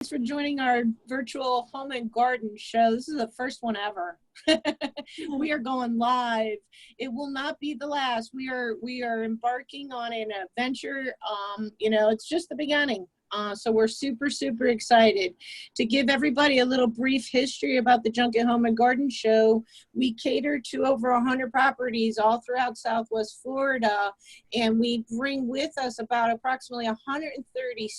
for joining our virtual home and garden show. This is the first one ever. We are going live. It will not be the last. We are embarking on an adventure. It's just the beginning. So we're super, super excited to give everybody a little brief history about the Junket Home and Garden Show. We cater to over 100 properties all throughout Southwest Florida, and we bring with us about approximately 130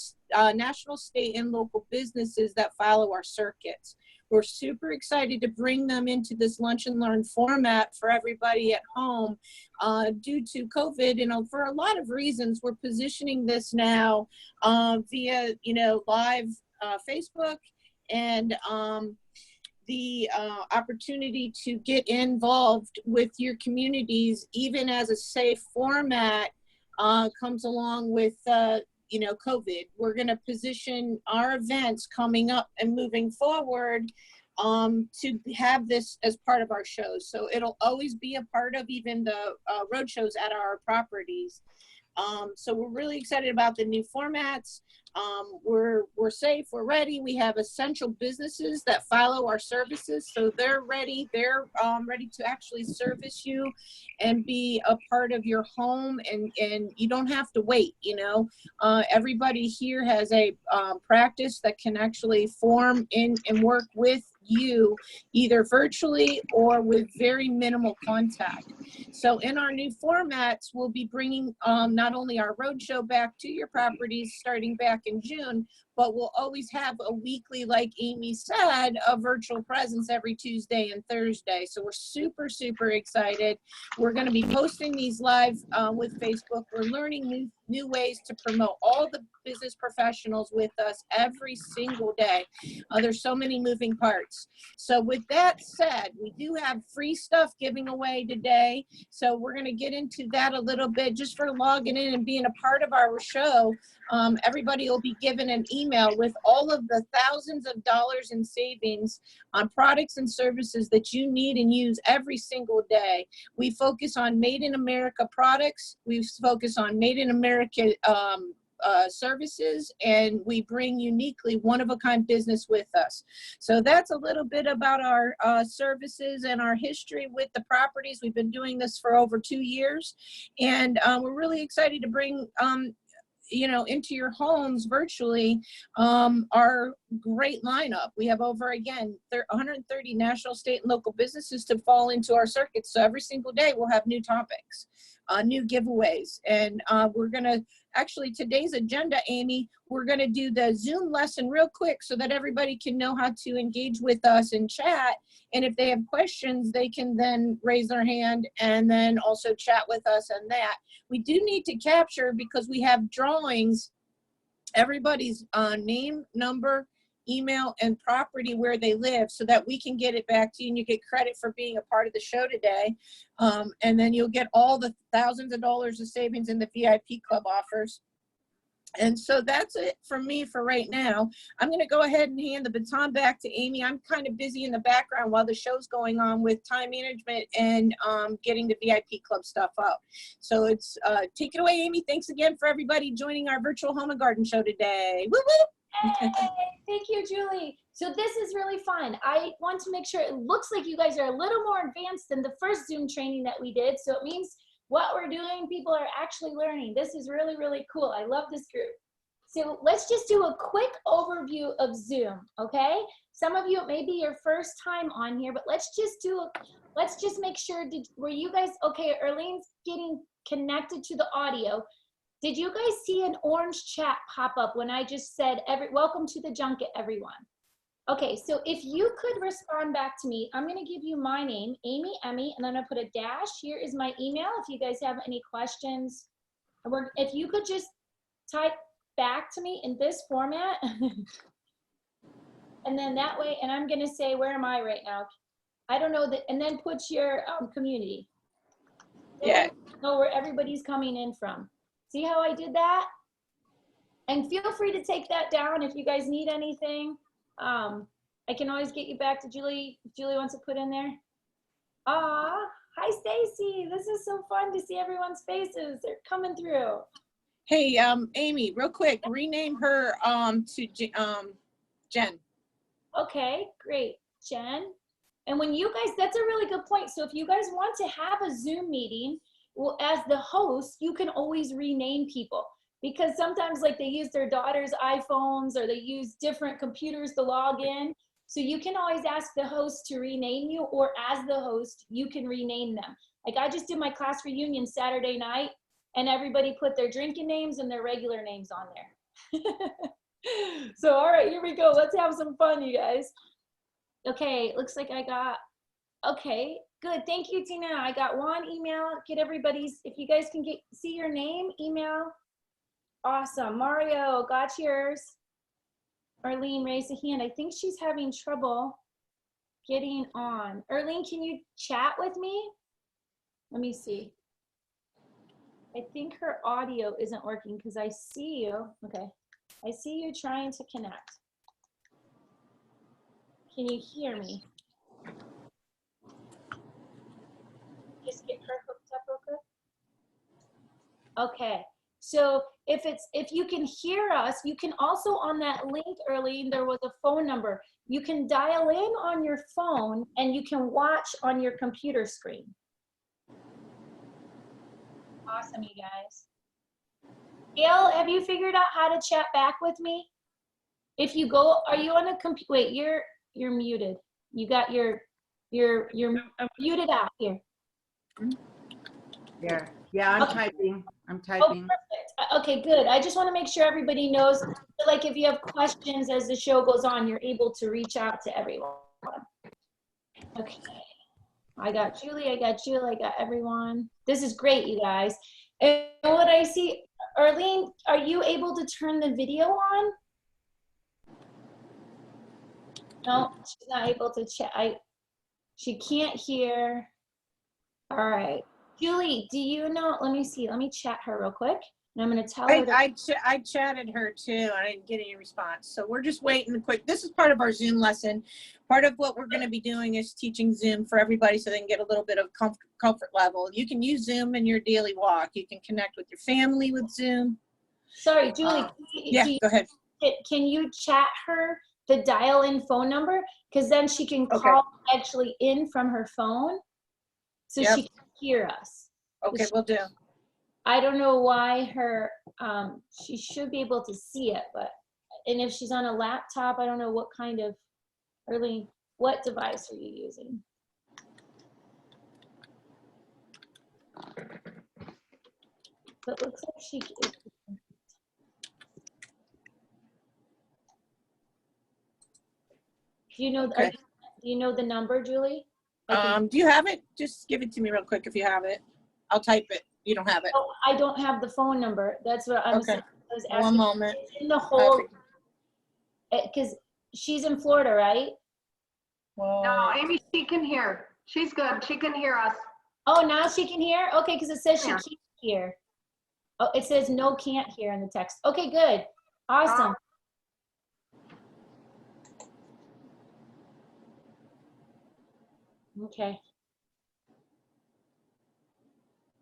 national, state, and local businesses that follow our circuits. We're super excited to bring them into this lunch and learn format for everybody at home. Due to COVID, for a lot of reasons, we're positioning this now via, live Facebook and the opportunity to get involved with your communities, even as a safe format comes along with COVID. We're going to position our events coming up and moving forward to have this as part of our shows. So it'll always be a part of even the road shows at our properties. So we're really excited about the new formats. We're safe, we're ready. We have essential businesses that follow our services, so they're ready. They're ready to actually service you and be a part of your home, and you don't have to wait. Everybody here has a practice that can actually form in and work with you either virtually or with very minimal contact. So in our new formats, we'll be bringing not only our roadshow back to your properties starting back in June, but we'll always have a weekly, like Amy said, a virtual presence every Tuesday and Thursday. So we're super, super excited. We're going to be posting these live with Facebook. We're learning new ways to promote all the business professionals with us every single day. There's so many moving parts. So with that said, we do have free stuff giving away today. So we're going to get into that a little bit just for logging in and being a part of our show. Everybody will be given an email with all of the thousands of dollars in savings on products and services that you need and use every single day. We focus on Made in America products. We focus on Made in America services, and we bring uniquely one-of-a-kind business with us. So that's a little bit about our services and our history with the properties. We've been doing this for over 2 years, and we're really excited to bring into your homes virtually, our great lineup. We have over, again, 130 national, state, and local businesses to fall into our circuits. So every single day we'll have new topics, new giveaways. And we're going to, actually today's agenda, Amy, we're going to do the Zoom lesson real quick so that everybody can know how to engage with us in chat. And if they have questions, they can then raise their hand and then also chat with us on that. We do need to capture, because we have drawings, everybody's name, number, email, and property where they live, so that we can get it back to you and you get credit for being a part of the show today. And then you'll get all the thousands of dollars of savings in the VIP club offers. And so that's it for me for right now. I'm going to go ahead and hand the baton back to Amy. I'm kind of busy in the background while the show's going on with time management and getting the VIP club stuff up. So it's take it away, Amy. Thanks again for everybody joining our virtual home and garden show today. Woo woo! Hey, thank you, Julie. So this is really fun. I want to make sure it looks like you guys are a little more advanced than the first Zoom training that we did. So it means what we're doing, people are actually learning. This is really, really cool. I love this group. So let's just do a quick overview of Zoom, okay? Some of you, it may be your first time on here, but let's just make sure, were you guys, okay, Erlene's getting connected to the audio. Did you guys see an orange chat pop up when I just said, welcome to the Junket, everyone? Okay, so if you could respond back to me, I'm gonna give you my name, Amy Emme, and then I'm gonna put a dash. Here is my email if you guys have any questions. If you could just type back to me in this format, and then that way, and I'm gonna say, where am I right now? I don't know that, and then put your community. Yeah. Know where everybody's coming in from. See how I did that? And feel free to take that down if you guys need anything. I can always get you back to Julie if Julie wants to put in there. Hi Stacy. This is so fun to see everyone's faces. They're coming through. Hey, Amy, real quick, rename her to Jen. Okay, great, Jen. And when you guys, that's a really good point. So if you guys want to have a Zoom meeting, well, as the host, you can always rename people, because sometimes like they use their daughter's iPhones or they use different computers to log in. So you can always ask the host to rename you, or as the host, you can rename them. Like I just did my class reunion Saturday night and everybody put their drinking names and their regular names on there. So, all right, here we go. Let's have some fun, you guys. Okay, looks like I got, okay, good. Thank you, Tina. I got one email. Get everybody's, if you guys can see your name, email. Awesome. Mario, got yours. Arlene raised a hand. I think she's having trouble getting on. Arlene, can you chat with me? Let me see. I think her audio isn't working because I see you. Okay. I see you trying to connect. Can you hear me? Just get her hooked up real quick. Okay. So if you can hear us, you can also on that link early, there was a phone number. You can dial in on your phone and you can watch on your computer screen. Awesome, you guys. Gail, have you figured out how to chat back with me? If you go, are you on a computer? Wait, you're muted. You got you're muted out here. Yeah, I'm okay. typing. I'm typing. Oh, perfect. Okay, good. I just want to make sure everybody knows, like if you have questions as the show goes on, you're able to reach out to everyone. Okay. I got Julie, I got Jill, I got everyone. This is great, you guys. And what I see, Arlene, are you able to turn the video on? No, she's not able to chat. She can't hear. All right. Julie, do you know, let me see, let me chat her real quick. And I'm going to tell her. I chatted her too. I didn't get any response. So we're just waiting quick. This is part of our Zoom lesson. Part of what we're going to be doing is teaching Zoom for everybody so they can get a little bit of comfort level. You can use Zoom in your daily walk. You can connect with your family with Zoom. Sorry, Julie. Yeah, go ahead. Can you chat her the dial-in phone number? Because then she can call actually in from her phone so she can hear us. Okay, we'll do. I don't know why her, she should be able to see it, but, and if she's on a laptop, I don't know what kind of, Arlene, what device are you using? So it looks like she, do you know, do you know the number, Julie? Do you have it? Just give it to me real quick if you have it. I'll type it. You don't have it. Oh, I don't have the phone number. That's what I'm saying. I was asking. One moment. It's in the whole, because she's in Florida, right? Well, no, Amy, she can hear. She's good. She can hear us. Oh, now she can hear? Okay, because it says she can't hear. Oh, it says no can't hear in the text. Okay, good. Awesome. Okay.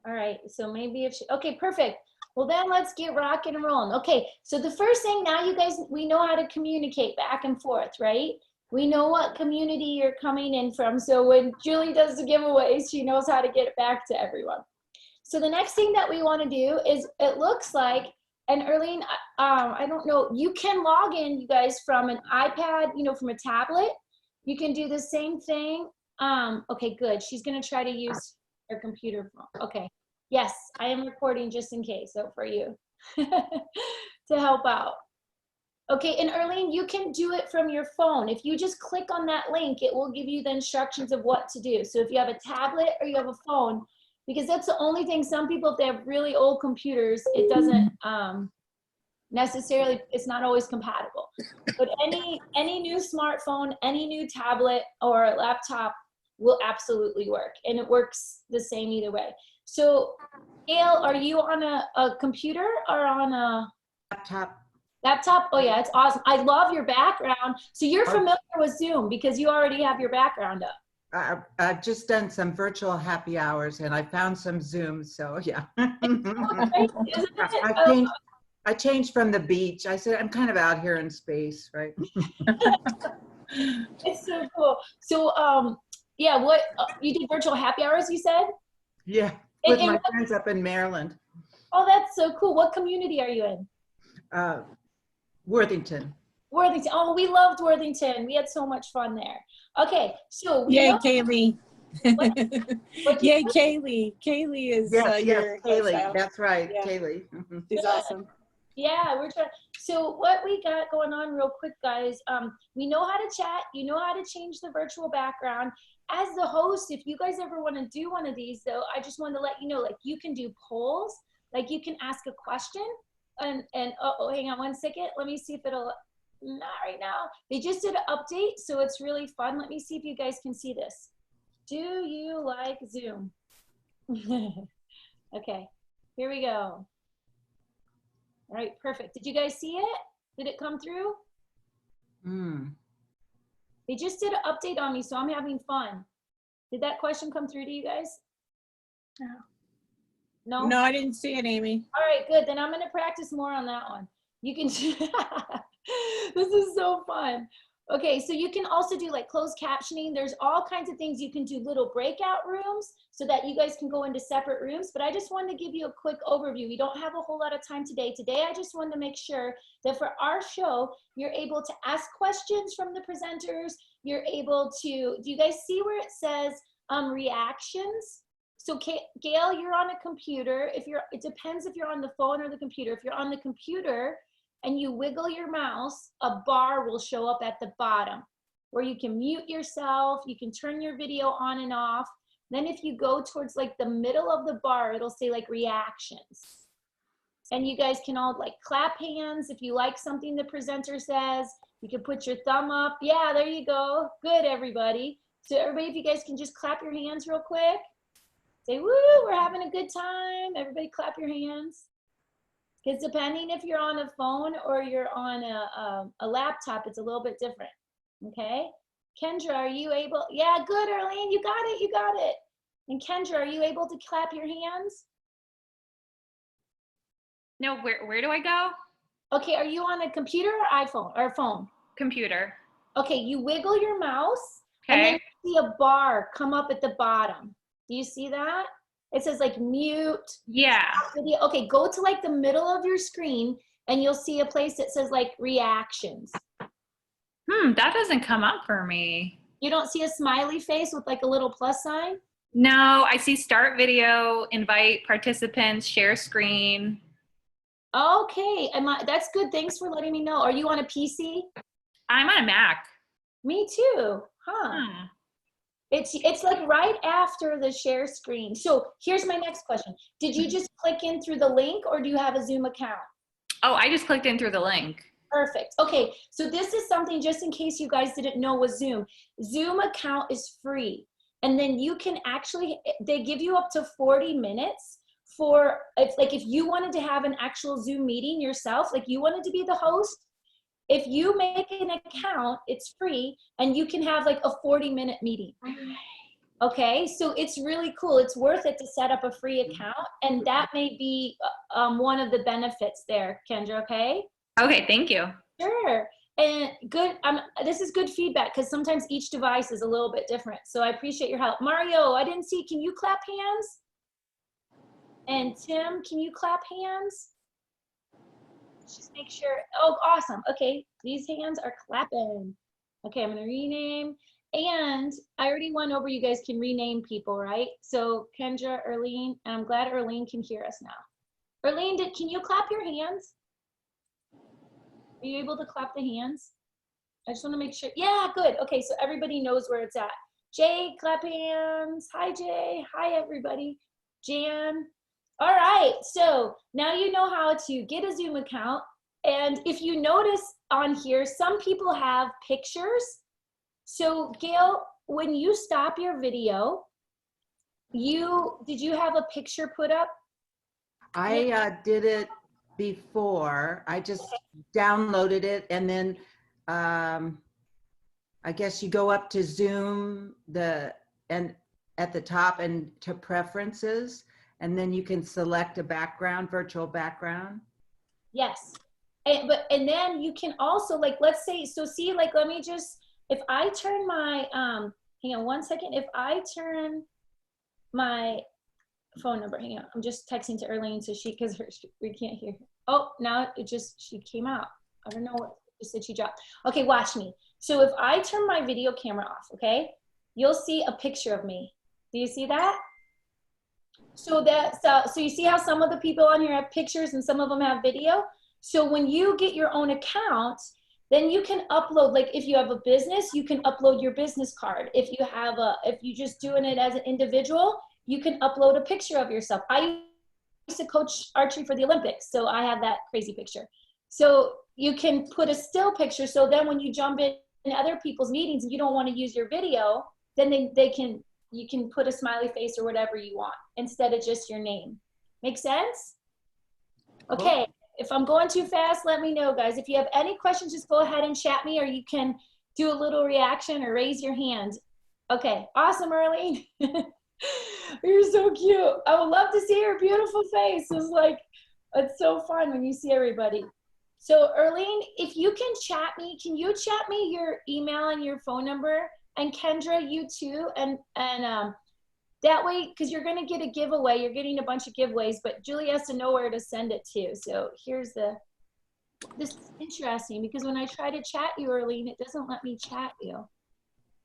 All right, so maybe if she, okay, perfect. Well, then let's get rocking and rolling. Okay, so the first thing now, you guys, we know how to communicate back and forth, right? We know what community you're coming in from. So when Julie does the giveaways, she knows how to get it back to everyone. So the next thing that we want to do is, it looks like, and Arlene, I don't know, you can log in, you guys, from an iPad, you know, from a tablet. You can do the same thing. Okay, good. She's going to try to use her computer phone. Okay. Yes, I am recording just in case, so for you to help out. Okay, and Arlene, you can do it from your phone. If you just click on that link, it will give you the instructions of what to do. So if you have a tablet or you have a phone, because that's the only thing, some people, if they have really old computers, it doesn't necessarily, it's not always compatible. But any new smartphone, any new tablet or laptop will absolutely work, and it works the same either way. So Gail, are you on a computer or on a Laptop. Laptop? Oh yeah, it's awesome. I love your background. So you're familiar with Zoom because you already have your background up. I've just done some virtual happy hours and I found some Zoom, so yeah. Right? Isn't it? I changed from the beach. I said, I'm kind of out here in space, right? It's so cool. So, yeah, what you did virtual happy hours, you said? Yeah, And, with and my what, friends up in Maryland, oh, that's so cool. What community are you in? Worthington. Worthington. Oh, we loved Worthington. We had so much fun there. Okay, so we Yay, know Kaylee. what Yay, Kaylee. Kaylee is Yes, yes, your Kaylee. hairstyle. That's right, Yeah. Kaylee. She's awesome. yeah, we're trying. So what we got going on real quick, guys, we know how to chat. You know how to change the virtual background. As the host, if you guys ever want to do one of these, though, I just wanted to let you know, like, you can do polls. Like, you can ask a question. And oh, hang on one second. Let me see if it'll, not right now. They just did an update, so it's really fun. Let me see if you guys can see this. Do you like Zoom? Okay, here we go. All right, perfect. Did you guys see it? Did it come through? They just did an update on me, so I'm having fun. Did that question come through to you guys? No? No, I didn't see it, Amy. All right, good. Then I'm going to practice more on that one. You can, this is so fun. Okay, so you can also do like closed captioning. There's all kinds of things. You can do little breakout rooms so that you guys can go into separate rooms. But I just wanted to give you a quick overview. We don't have a whole lot of time today. Today, I just wanted to make sure that for our show, you're able to ask questions from the presenters. You're able to, do you guys see where it says reactions? So Gail, you're on a computer. It depends if you're on the phone or the computer. If you're on the computer and you wiggle your mouse, a bar will show up at the bottom where you can mute yourself. You can turn your video on and off. Then if you go towards like the middle of the bar, it'll say like reactions. And you guys can all like clap hands if you like something the presenter says. You can put your thumb up. Yeah, there you go. Good, everybody. So everybody, if you guys can just clap your hands real quick. Say, woo, we're having a good time. Everybody clap your hands. Because depending if you're on a phone or you're on a laptop, it's a little bit different, okay? Kendra, are you able? Yeah, good, Arlene, you got it, you got it. And Kendra, are you able to clap your hands? No, where do I go? Okay, are you on a computer or iPhone or phone? Computer. Okay, you wiggle your mouse, Okay. and then you see a bar come up at the bottom. Do you see that? It says like mute. Yeah. Video. Okay, go to like the middle of your screen and you'll see a place that says like reactions. That doesn't come up for me. You don't see a smiley face with like a little plus sign? No, I see start video, invite participants, share screen. Okay, that's good. Thanks for letting me know. Are you on a PC? I'm on a Mac. Me too, huh? It's like right after the share screen. So here's my next question. Did you just click in through the link or do you have a Zoom account? Oh, I just clicked in through the link. Perfect. Okay, so this is something just in case you guys didn't know was Zoom. Zoom account is free. And then you can actually, they give you up to 40 minutes for, if you wanted to have an actual Zoom meeting yourself, like you wanted to be the host, if you make an account, it's free, and you can have like a 40-minute meeting. Okay, so it's really cool. It's worth it to set up a free account, and that may be one of the benefits there, Kendra, okay? Okay, thank you. Sure, and good, this is good feedback because sometimes each device is a little bit different, so I appreciate your help. Mario, I didn't see, can you clap hands? And Tim, can you clap hands? Just make sure. Oh, awesome. Okay, these hands are clapping. Okay, I'm gonna rename. And I already went over, you guys can rename people, right? So Kendra, Erlene, and I'm glad Erlene can hear us now. Erlene, can you clap your hands? Are you able to clap the hands? I just wanna make sure. Yeah, good. Okay, so everybody knows where it's at. Jay, clap hands. Hi, Jay. Hi, everybody. Jan. All right, so now you know how to get a Zoom account. And if you notice on here, some people have pictures. So Gail, when you stop your video, did you have a picture put up? I did it before. I just downloaded it, and then I guess you go up to Zoom and at the top and to preferences, and then you can select a background, virtual background. Yes. And then you can also, like, let's say, so see, like, let me just, if I turn my, hang on one second. If I turn my phone number, hang on, I'm just texting to Erlene so because we can't hear her. Oh, now she came out. I don't know what, just said she dropped. Okay, watch me. So if I turn my video camera off, okay, you'll see a picture of me. Do you see that? So you see how some of the people on here have pictures and some of them have video? So when you get your own account, then you can upload, like if you have a business, you can upload your business card. If you're just doing it as an individual, you can upload a picture of yourself. I used to coach archery for the Olympics, so I have that crazy picture. So you can put a still picture, so then when you jump in other people's meetings and you don't want to use your video, then you can put a smiley face or whatever you want instead of just your name. Make sense? Okay. If I'm going too fast, let me know, guys. If you have any questions, just go ahead and chat me, or you can do a little reaction or raise your hand. Okay, awesome, Erlene. You're so cute. I would love to see your beautiful face. It's so fun when you see everybody. So Erlene, if you can chat me, can you chat me your email and your phone number? And Kendra, you too. And that way, because you're going to get a giveaway. You're getting a bunch of giveaways, but Julie has to know where to send it to. So here's this is interesting because when I try to chat you, Erlene, it doesn't let me chat you.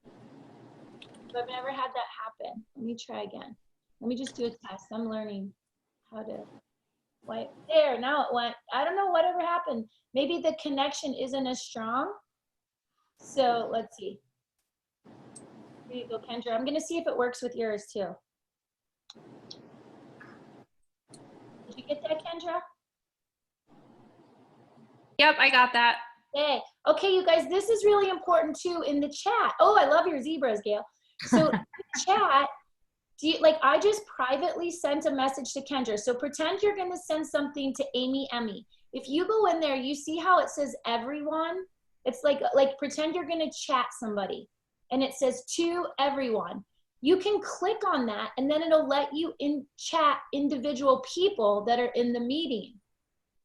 I've never had that happen. Let me try again. Let me just do a test. I'm learning how to wipe. There, now it went. I don't know whatever happened. Maybe the connection isn't as strong. So let's see. Here you go, Kendra. I'm going to see if it works with yours too. Did you get that, Kendra? Yep, I got that. Okay, you guys, this is really important too in the chat. Oh, I love your zebras, Gail. So in the chat, I just privately sent a message to Kendra. So pretend you're going to send something to Amy Emme. If you go in there, you see how it says everyone? It's like pretend you're going to chat somebody. And it says to everyone. You can click on that and then it'll let you chat individual people that are in the meeting.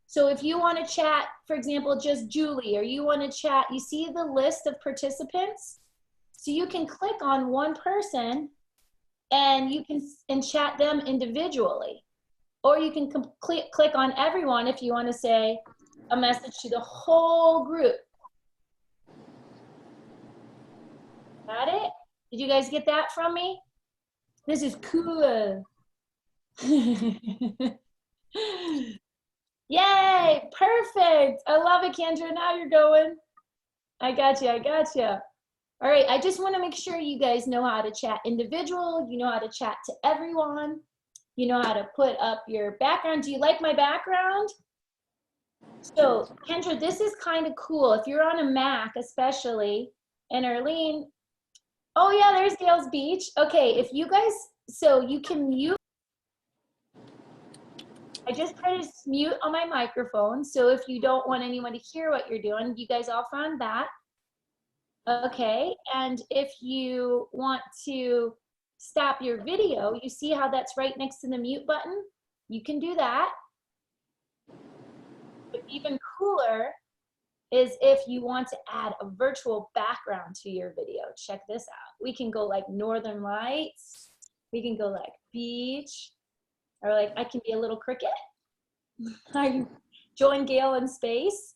So if you want to chat, for example, just Julie, or you want to chat, you see the list of participants? So you can click on one person and you can chat them individually. Or you can click on everyone if you want to say a message to the whole group. Got it? Did you guys get that from me? This is cool. Yay, perfect. I love it, Kendra. Now you're going. I got you. All right, I just want to make sure you guys know how to chat individual. You know how to chat to everyone. You know how to put up your background. Do you like my background? So, Kendra, this is kind of cool. If you're on a Mac, especially, and Erlene, oh yeah, there's Gail's Beach. Okay, if you guys, so you can mute. I just pressed mute on my microphone. So if you don't want anyone to hear what you're doing, you guys all found that. Okay, and if you want to stop your video, you see how that's right next to the mute button? You can do that. But even cooler is if you want to add a virtual background to your video. Check this out. We can go like Northern Lights. We can go like beach. Or like I can be a little cricket. I can join Gail in space,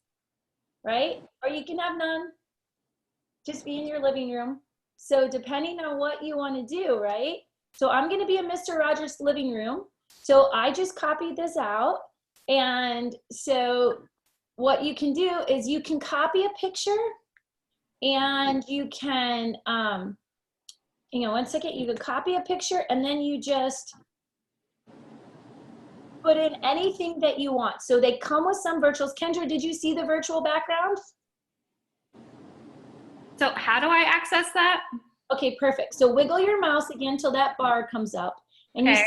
right? Or you can have none. Just be in your living room. So depending on what you want to do, right? So I'm going to be in Mr. Rogers' living room. So I just copied this out. And so what you can do is you can copy a picture and you can, one second, you can copy a picture and then you just put in anything that you want. So they come with some virtuals. Kendra, did you see the virtual background? So how do I access that? Okay, perfect. So wiggle your mouse again till that bar comes up. And okay.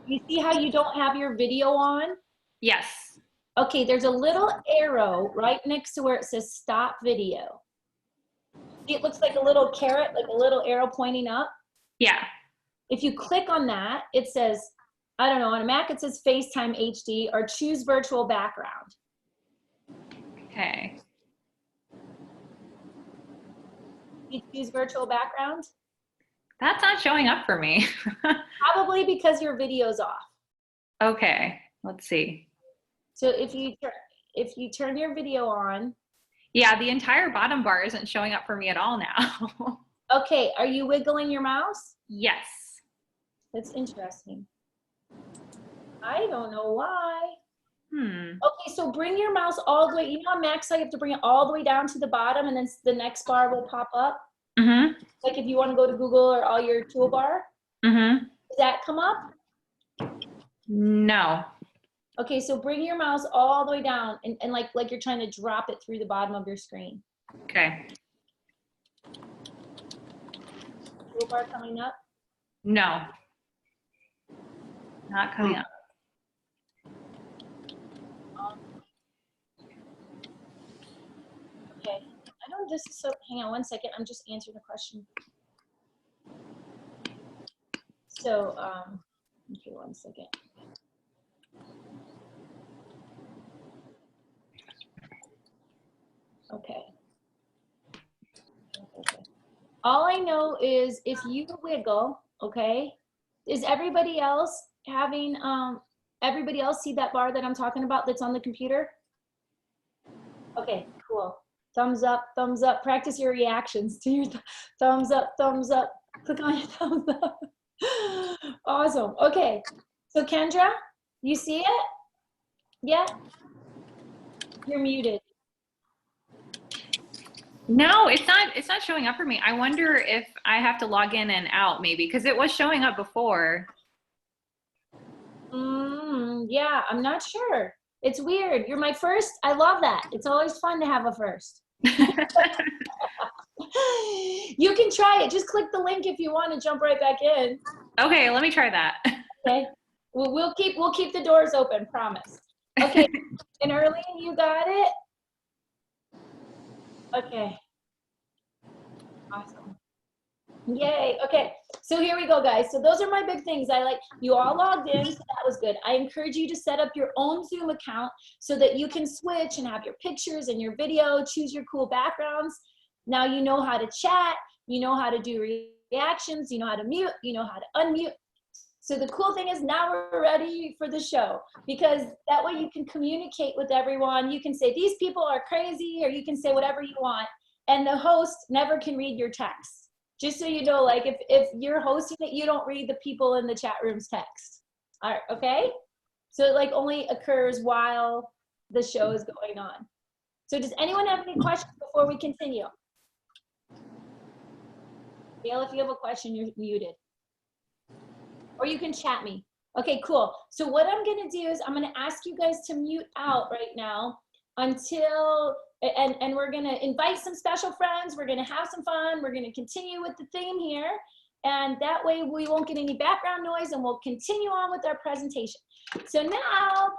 You see how you don't have your video on? Yes. Okay, there's a little arrow right next to where it says stop video. See, it looks like a little carrot, like a little arrow pointing up. Yeah. If you click on that, it says, I don't know, on a Mac it says FaceTime HD or choose virtual background. Okay. You use virtual background? That's not showing up for me. Probably because your video's off. Okay, let's see. So if you turn your video on. Yeah, the entire bottom bar isn't showing up for me at all now. Okay, are you wiggling your mouse? Yes. That's interesting. I don't know why. Okay, so bring your mouse all the way. You know on Max, you have to bring it all the way down to the bottom, and then the next bar will pop up. Like if you want to go to Google or all your toolbar. Does that come up? No. Okay, so bring your mouse all the way down and like you're trying to drop it through the bottom of your screen. Okay. Toolbar coming up? No. Not coming up. Okay. I don't, this is so, hang on one second. I'm just answering the question. So, okay, one second. Okay. All I know is if you wiggle, okay, is everybody else having, everybody else see that bar that I'm talking about that's on the computer? Okay, cool. Thumbs up, thumbs up. Practice your reactions to your thumbs up, thumbs up. Click on your thumbs up. Awesome. Okay, so Kendra, you see it? Yeah? You're muted. No, it's not showing up for me. I wonder if I have to log in and out maybe because it was showing up before. Yeah, I'm not sure. It's weird. You're my first. I love that. It's always fun to have a first. You can try it. Just click the link if you want to jump right back in. Okay, let me try that. Okay. We'll keep the doors open, promise. Okay. And Erlene, you got it? Okay. Awesome. Yay. Okay. So here we go, guys. So those are my big things. You all logged in, so that was good. I encourage you to set up your own Zoom account so that you can switch and have your pictures and your video, choose your cool backgrounds. Now you know how to chat, you know how to do reactions, you know how to mute, you know how to unmute. So the cool thing is now we're ready for the show because that way you can communicate with everyone. You can say these people are crazy or you can say whatever you want. And the host never can read your text. Just so you know, like if you're hosting it, you don't read the people in the chat room's text. All right, okay? So it like only occurs while the show is going on. So does anyone have any questions before we continue? Gail, if you have a question, you're muted. Or you can chat me. Okay, cool. So what I'm gonna do is I'm gonna ask you guys to mute out right now until, and we're gonna invite some special friends. We're gonna have some fun. We're gonna continue with the theme here. And that way we won't get any background noise and we'll continue on with our presentation. So now,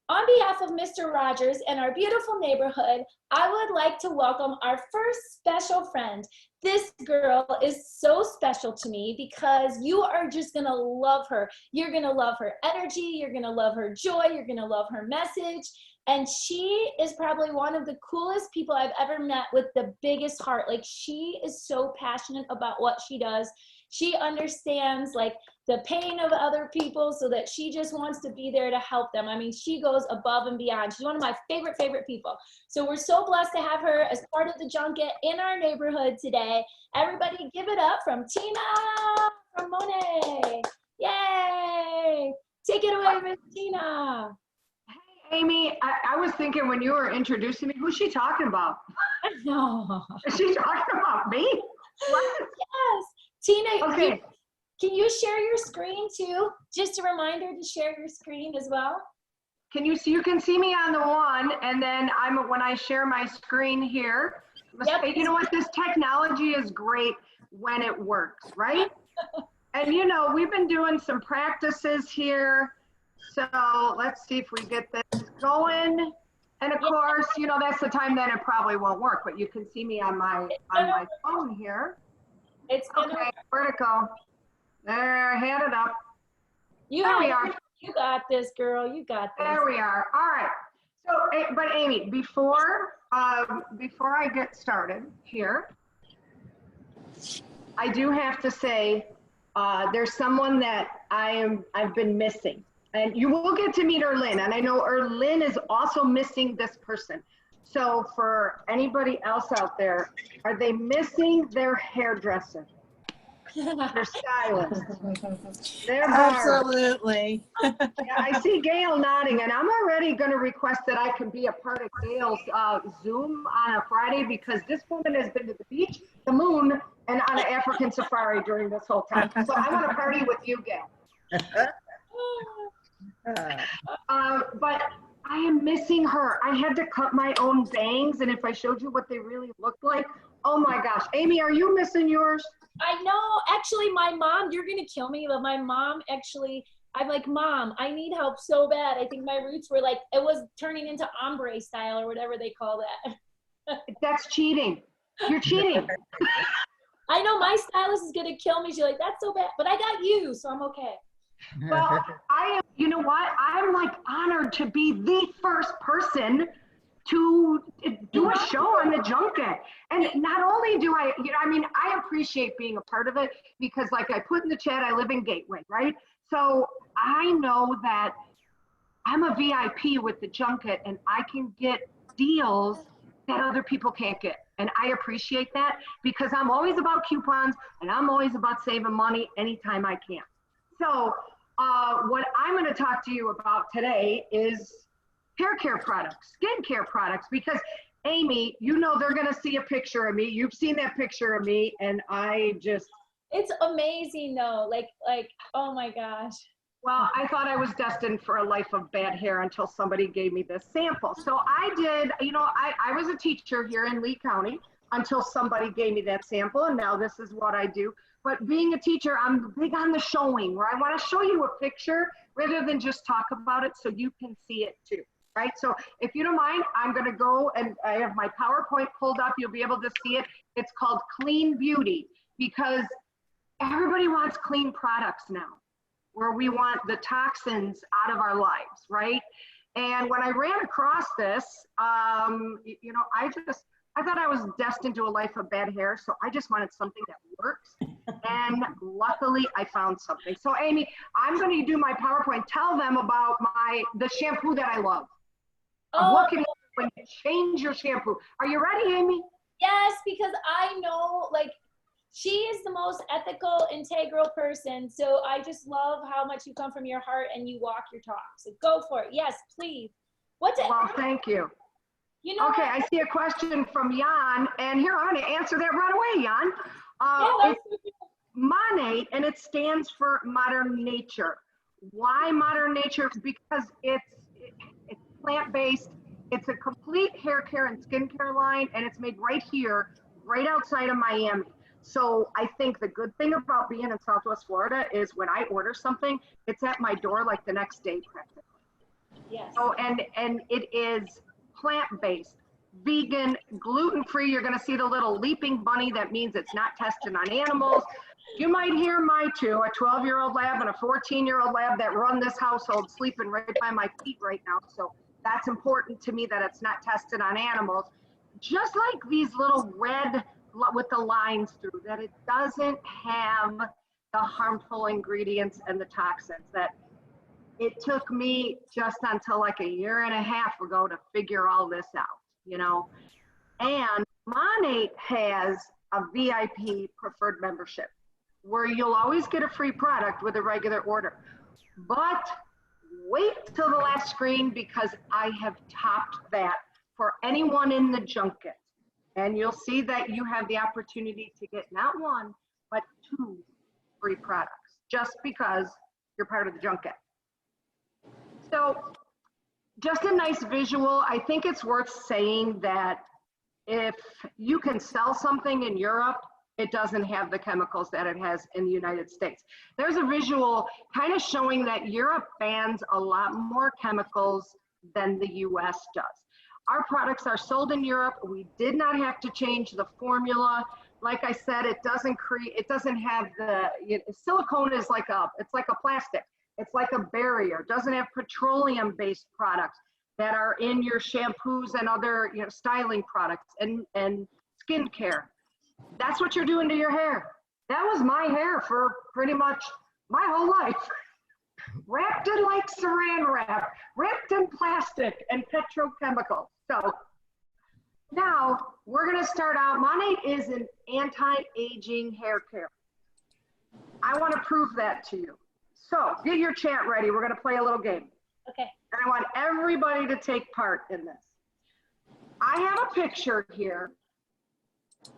on behalf of Mr. Rogers and our beautiful neighborhood, I would like to welcome our first special friend. This girl is so special to me because you are just gonna love her. You're gonna love her energy, you're gonna love her joy, you're gonna love her message. And she is probably one of the coolest people I've ever met with the biggest heart. Like she is so passionate about what she does. She understands like the pain of other people so that she just wants to be there to help them. I mean, she goes above and beyond. She's one of my favorite people. So we're so blessed to have her as part of the junket in our neighborhood today. Everybody give it up from Tina from Monet. Yay! Take it away, Miss Tina. Hey, Amy, I was thinking when you were introducing me, who's she talking about? No. Is she talking about me? What? Yes. Tina, okay. Can you share your screen too? Just a reminder to share your screen as well. Can you see? You can see me on the one, and then when I share my screen here. Yep. You know what? This technology is great when it works, right? And you know, we've been doing some practices here. So let's see if we get this going. And of course, you know, that's the time that it probably won't work, but you can see me on my phone here. It's okay, where'd it go? There, hand it up. There we are. You got this, girl. You got this. There we are. All right. So, but Amy, before I get started here, I do have to say, there's someone that I've been missing, and you will get to meet Erlyn, and I know Erlyn is also missing this person. So for anybody else out there, are they missing their hairdresser, their stylist, their barber? Absolutely. Yeah, I see Gail nodding, and I'm already going to request that I can be a part of Gail's Zoom on a Friday, because this woman has been to the beach, the moon, and on an African safari during this whole time. So I want to party with you, Gail. But I am missing her. I had to cut my own bangs, and if I showed you what they really looked like, oh my gosh. Amy, are you missing yours? I know, actually my mom, you're gonna kill me, but my mom actually, I'm like, Mom, I need help so bad. I think my roots were like, it was turning into ombre style or whatever they call that. That's cheating. You're cheating. I know my stylist is gonna kill me. She's like, that's so bad, but I got you, so I'm okay. Well, I am, you know what? I'm like honored to be the first person to do a show on the Junket. And not only do I, I mean, I appreciate being a part of it, because like I put in the chat, I live in Gateway, right? So I know that I'm a VIP with the Junket, and I can get deals that other people can't get. And I appreciate that, because I'm always about coupons, and I'm always about saving money anytime I can. So what I'm going to talk to you about today is hair care products, skin care products, because Amy, you know they're going to see a picture of me. You've seen that picture of me, and I just... It's amazing though, like, oh my gosh. Well, I thought I was destined for a life of bad hair until somebody gave me this sample. So I did, I was a teacher here in Lee County until somebody gave me that sample, and now this is what I do. But being a teacher, I'm big on the showing, where I want to show you a picture rather than just talk about it, so you can see it too, right? So if you don't mind, I'm going to go, and I have my PowerPoint pulled up. You'll be able to see it. It's called Clean Beauty, because everybody wants clean products now, where we want the toxins out of our lives, right? And when I ran across this, I thought I was destined to a life of bad hair, so I just wanted something that works. And luckily, I found something. So Amy, I'm going to do my PowerPoint. Tell them about the shampoo that I love. What can you do when you change your shampoo? Are you ready, Amy? Yes, because I know, like, she is the most ethical, integral person. So I just love how much you come from your heart and you walk your talk. So go for it. Yes, please. Well, thank you. Okay, I see a question from Jan, and here, I'm going to answer that right away, Jan. It's Monet, and it stands for Modern Nature. Why Modern Nature? Because it's plant-based. It's a complete hair care and skincare line, and it's made right here, right outside of Miami. So I think the good thing about being in Southwest Florida is when I order something, it's at my door like the next day practically. Yes. Oh, and it is plant-based, vegan, gluten-free. You're going to see the little leaping bunny. That means it's not tested on animals. You might hear my two, a 12-year-old lab and a 14-year-old lab that run this household, sleeping right by my feet right now. So that's important to me, that it's not tested on animals. Just like these little red with the lines through, that it doesn't have the harmful ingredients and the toxins that it took me just until like a year and a half ago to figure all this out, And Monet has a VIP preferred membership where you'll always get a free product with a regular order. But wait till the last screen, because I have topped that for anyone in the Junket. And you'll see that you have the opportunity to get not one, but 2 free products, just because you're part of the Junket. So just a nice visual. I think it's worth saying that if you can sell something in Europe, it doesn't have the chemicals that it has in the United States. There's a visual kind of showing that Europe bans a lot more chemicals than the US does. Our products are sold in Europe. We did not have to change the formula. Like I said, it doesn't have silicone is it's like a plastic. It's like a barrier. It doesn't have petroleum-based products. that are in your shampoos and other, you know, styling products and skincare. That's what you're doing to your hair. That was my hair for pretty much my whole life. Wrapped in like saran wrap, wrapped in plastic and petrochemicals. So now we're gonna start out. Monet is an anti-aging hair care. I want to prove that to you. So get your chat ready. We're gonna play a little game. Okay. And I want everybody to take part in this. I have a picture here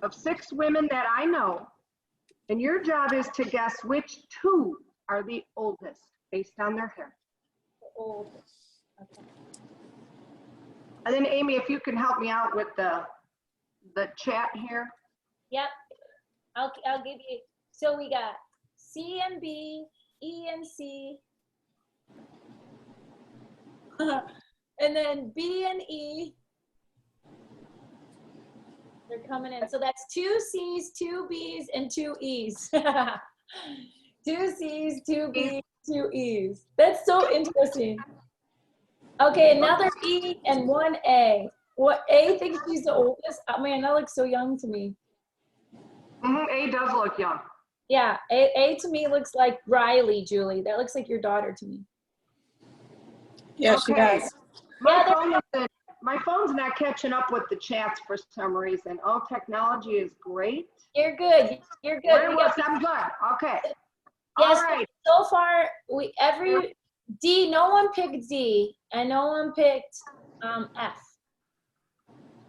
of 6 women that I know, and your job is to guess which 2 are the oldest based on their hair. The oldest. Okay. And then Amy, if you can help me out with the chat here. Yep. I'll give you. So we got C and B, E and C, and then B and E. They're coming in. So that's 2 C's, 2 B's, and 2 E's. 2 C's, 2 B's, 2 E's. That's so interesting. Okay, another E and 1 A. What A thinks she's the oldest? Oh man, that looks so young to me. A does look young. Yeah, A to me looks like Riley, Julie. That looks like your daughter to me. Yeah, she does. My phone's not catching up with the chats for some reason. Oh, technology is great. You're good. You're good. I'm good. Okay. Yes. All right. So far, D. No one picked D, and no one picked F.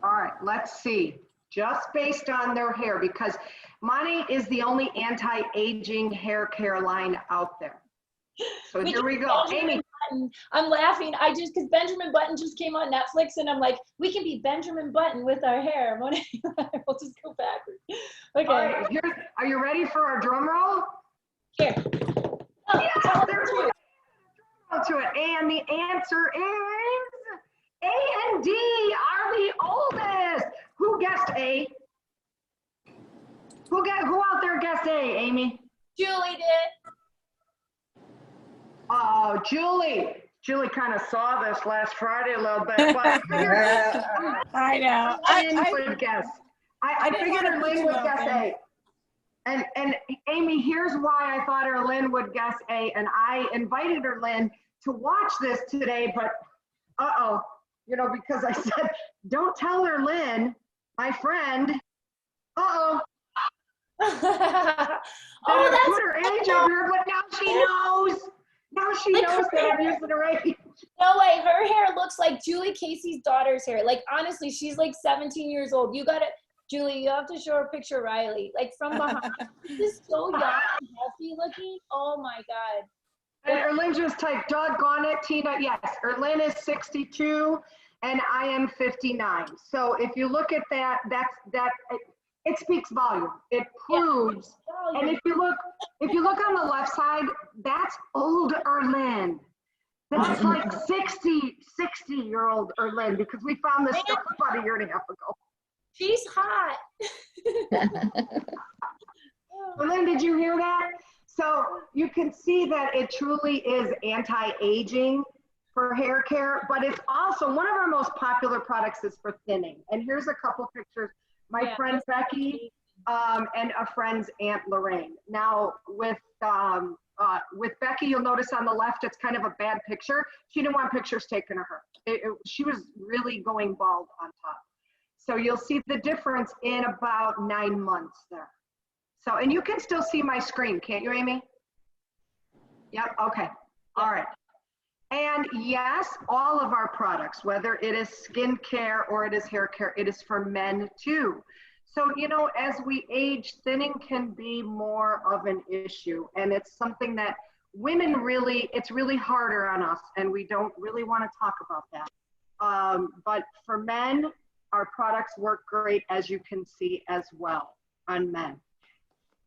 All right. Let's see. Just based on their hair, because Monet is the only anti-aging hair care line out there. So here we go. Amy. Button. I'm laughing. Because Benjamin Button just came on Netflix, and I'm like, we can be Benjamin Button with our hair. We'll just go backwards. Okay. All right. Are you ready for our drum roll? Here. Oh, yeah, there's one. To it. And the answer is A and D are the oldest. Who guessed A? Who out there guessed A, Amy? Julie did. Oh, Julie kind of saw this last Friday a little bit. But I know. I would guess. I figured Erlyn would guess A. And Amy, here's why I thought Erlyn would guess A. And I invited Erlyn to watch this today, but you know, because I said, don't tell Erlyn, my friend. Oh, I put her age up here, but now she knows. Now she knows that I'm using her age. No way, her hair looks like Julie Casey's daughter's hair. Like, honestly, she's like 17 years old. You gotta, Julie, you have to show her a picture of Riley. Like, from behind. She's so young and healthy looking. Oh my God. And Erlyn just typed, doggone it, Tina. Yes, Erlyn is 62 and I am 59. So if you look at that, it speaks volume. It proves. Yeah. And if you look on the left side, that's old Erlyn. That's like 60-year-old Erlyn, because we found this stuff about a year and a half ago. She's hot. Erlyn, did you hear that? So you can see that it truly is anti-aging for hair care, but it's also one of our most popular products is for thinning. And here's a couple pictures. My friend Becky and a friend's Aunt Lorraine. Now with Becky, you'll notice on the left, it's kind of a bad picture. She didn't want pictures taken of her. She was really going bald on top. So you'll see the difference in about 9 months there. So, and you can still see my screen, can't you, Amy? Yep, okay, all right. And yes, all of our products, whether it is skin care or it is hair care, it is for men too. So, you know, as we age, thinning can be more of an issue. And it's something that women really, it's really harder on us, and we don't really want to talk about that. But for men, our products work great, as you can see as well on men.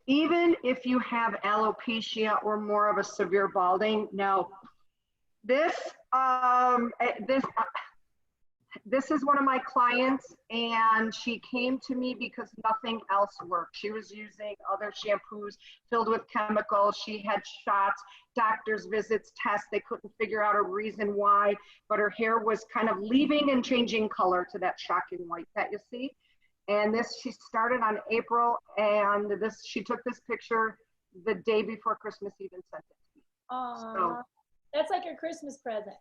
Even if you have alopecia or more of a severe balding, now this this is one of my clients, and she came to me because nothing else worked. She was using other shampoos filled with chemicals. She had shots, doctor's visits, tests. They couldn't figure out a reason why, but her hair was kind of leaving and changing color to that shocking white that you see. And this, she started on April, and this, she took this picture the day before Christmas Eve and sent it to me. Aww, that's like her Christmas present.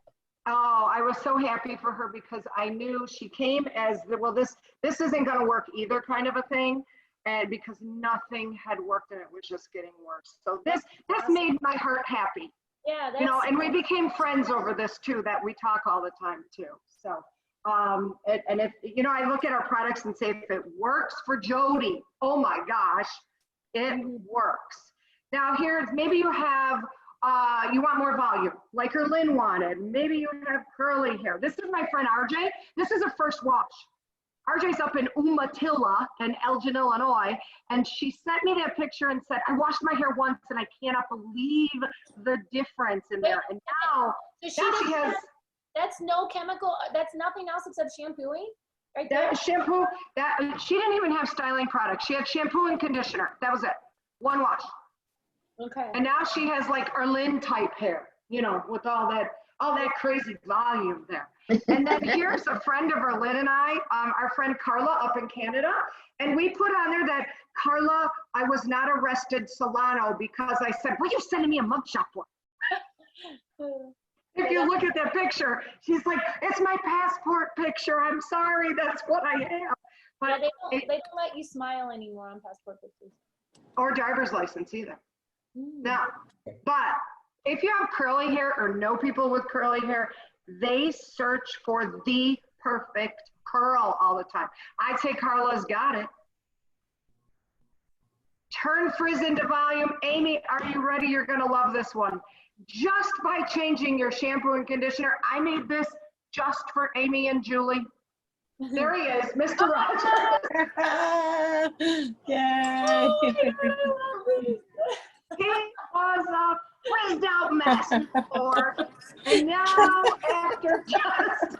Oh, I was so happy for her because I knew she came as the, well, this isn't going to work either kind of a thing, and because nothing had worked and it was just getting worse. So this made my heart happy. Yeah, that's, you know, and we became friends over this too, that we talk all the time too. So, and if, you know, I look at our products and say, if it works for Jody, oh my gosh, it works. Now here's, maybe you have, you want more volume, like her Lynn wanted. Maybe you have curly hair. This is my friend RJ. This is her first wash. RJ's up in Umatilla in Elgin, Illinois, and she sent me that picture and said, I washed my hair once and I cannot believe the difference in there. And now, so she has, that's no chemical, that's nothing else except shampooing? Right there? that shampoo, that she didn't even have styling products. She had shampoo and conditioner. That was it. One wash. Okay. And now she has like Erlyn type hair, you know, with all that crazy volume there. And then here's a friend of Erlyn and I, our friend Carla up in Canada. And we put on there that, Carla, I was not arrested Solano because I said, what are you sending me a mugshot for? If you look at that picture, she's like, it's my passport picture. I'm sorry, that's what I am. But yeah, they don't let you smile anymore on passport pictures. Or driver's license either. No, but if you have curly hair or know people with curly hair, they search for the perfect curl all the time. I'd say Carla's got it. Turn frizz into volume. Amy, are you ready? You're gonna love this one. Just by changing your shampoo and conditioner, I made this just for Amy and Julie. There he is, Mr. Rogers. Yay. He was a frizzed out mess before, and now after just,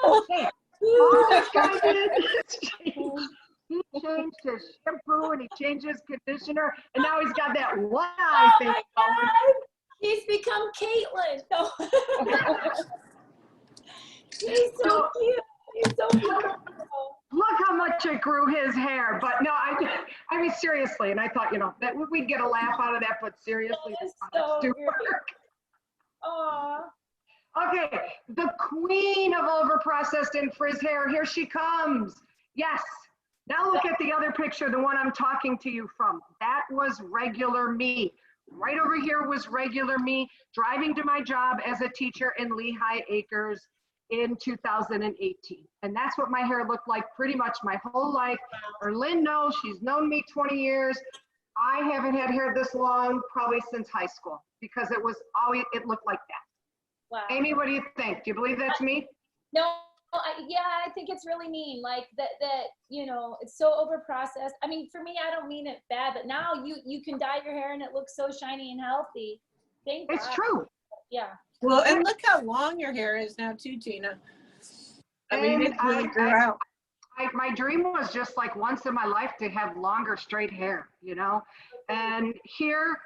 okay, all this guy did is change. He changed his shampoo and he changed his conditioner, and now he's got that one eye thing going. He's become Caitlin. No. He's so cute. He's so beautiful. Look how much it grew his hair, but no, I mean seriously, and I thought, you know, that we'd get a laugh out of that, but seriously, That is that's so do great. work. Aw. Okay, the queen of overprocessed and frizz hair, here she comes. Yes. Now look at the other picture, the one I'm talking to you from. That was regular me. Right over here was regular me, driving to my job as a teacher in Lehigh Acres in 2018. And that's what my hair looked like pretty much my whole life. Erlyn knows, she's known me 20 years. I haven't had hair this long probably since high school because it was always, it looked like that. Wow. Amy, what do you think? Do you believe that's me? No, yeah, I think it's really mean. Like that, you know, it's so overprocessed. I mean, for me, I don't mean it bad, but now you can dye your hair and it looks so shiny and healthy. Thank God. It's true. Yeah. Well, and look how long your hair is now too, Tina. I mean, it really grew out. My dream was just like once in my life to have longer straight hair, you know? And here,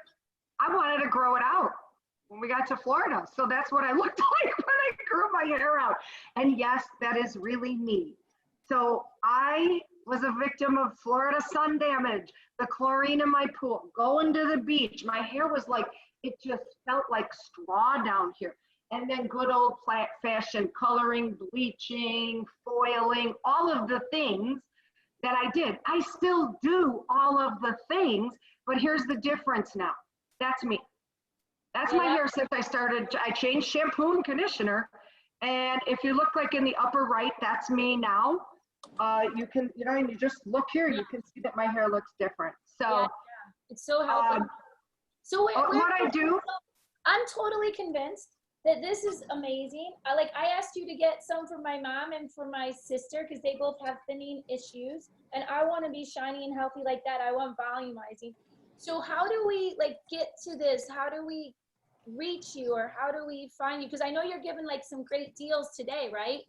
I wanted to grow it out when we got to Florida. So that's what I looked like when I grew my hair out. And yes, that is really me. So I was a victim of Florida sun damage, the chlorine in my pool, going to the beach. My hair was like, it just felt like straw down here. And then good old fashioned coloring, bleaching, foiling, all of the things that I did. I still do all of the things, but here's the difference now. That's me. That's my hair since I started. I changed shampoo and conditioner. And if you look like in the upper right, that's me now. You can, you know, and you just look here, you can see that my hair looks different. So it's so healthy. So what I do, I'm totally convinced that this is amazing. I asked you to get some for my mom and for my sister because they both have thinning issues, and I want to be shiny and healthy like that. I want volumizing. So how do we get to this? How do we reach you, or how do we find you? Because I know you're giving some great deals today, right?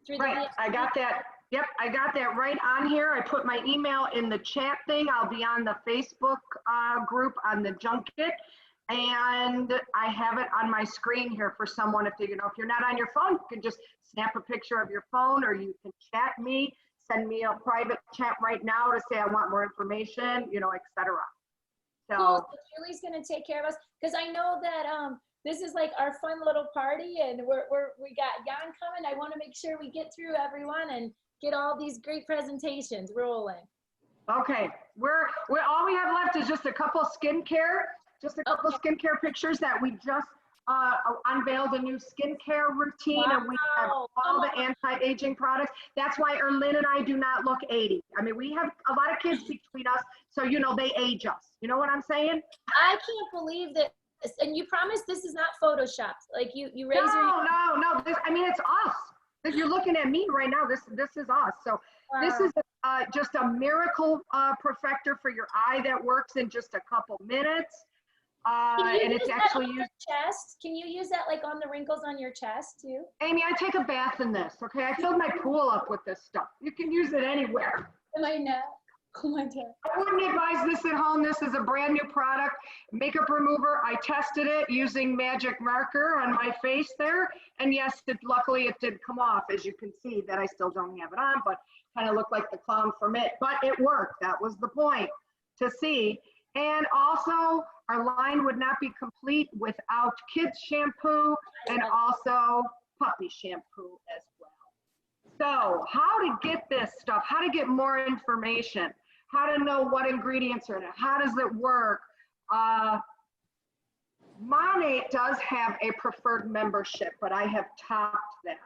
through the Right, I got that. Yep, I got that right on here. I put my email in the chat thing. I'll be on the Facebook group on the Junket. And I have it on my screen here for someone if you know, if you're not on your phone, you can just snap a picture of your phone, or you can chat me, send me a private chat right now to say I want more information, you know, etc. So, cool. So Julie's gonna take care of us, because I know that this is like our fun little party, and we got Jan coming. I want to make sure we get through everyone and get all these great presentations rolling. okay, we're all we have left is just a couple skincare. Just a couple skincare pictures that we just unveiled a new skincare routine, and we have all the anti-aging products. That's why Erlyn and I do not look 80. I mean, we have a lot of kids between us, so you know they age us. You know what I'm saying? I can't believe that. And you promise this is not photoshopped? Like you raise your. No. This, I mean, it's us. If you're looking at me right now, this is us. So this is just a miracle perfector for your eye that works in just a couple minutes. And it's actually used. Chest. Can you use that like on the wrinkles on your chest too? Amy, I take a bath in this. Okay, I filled my pool up with this stuff. You can use it anywhere. Am I not? Oh my God. I wouldn't advise this at home. This is a brand new product, makeup remover. I tested it using magic marker on my face there, and yes, luckily it did come off. As you can see, that I still don't have it on, but kind of looked like the clown from it. But it worked. That was the point, to see. And also, our line would not be complete without kids shampoo and also puppy shampoo as well. So how to get this stuff, how to get more information, how to know what ingredients are in it, how does it work? Monet does have a preferred membership, but I have topped that.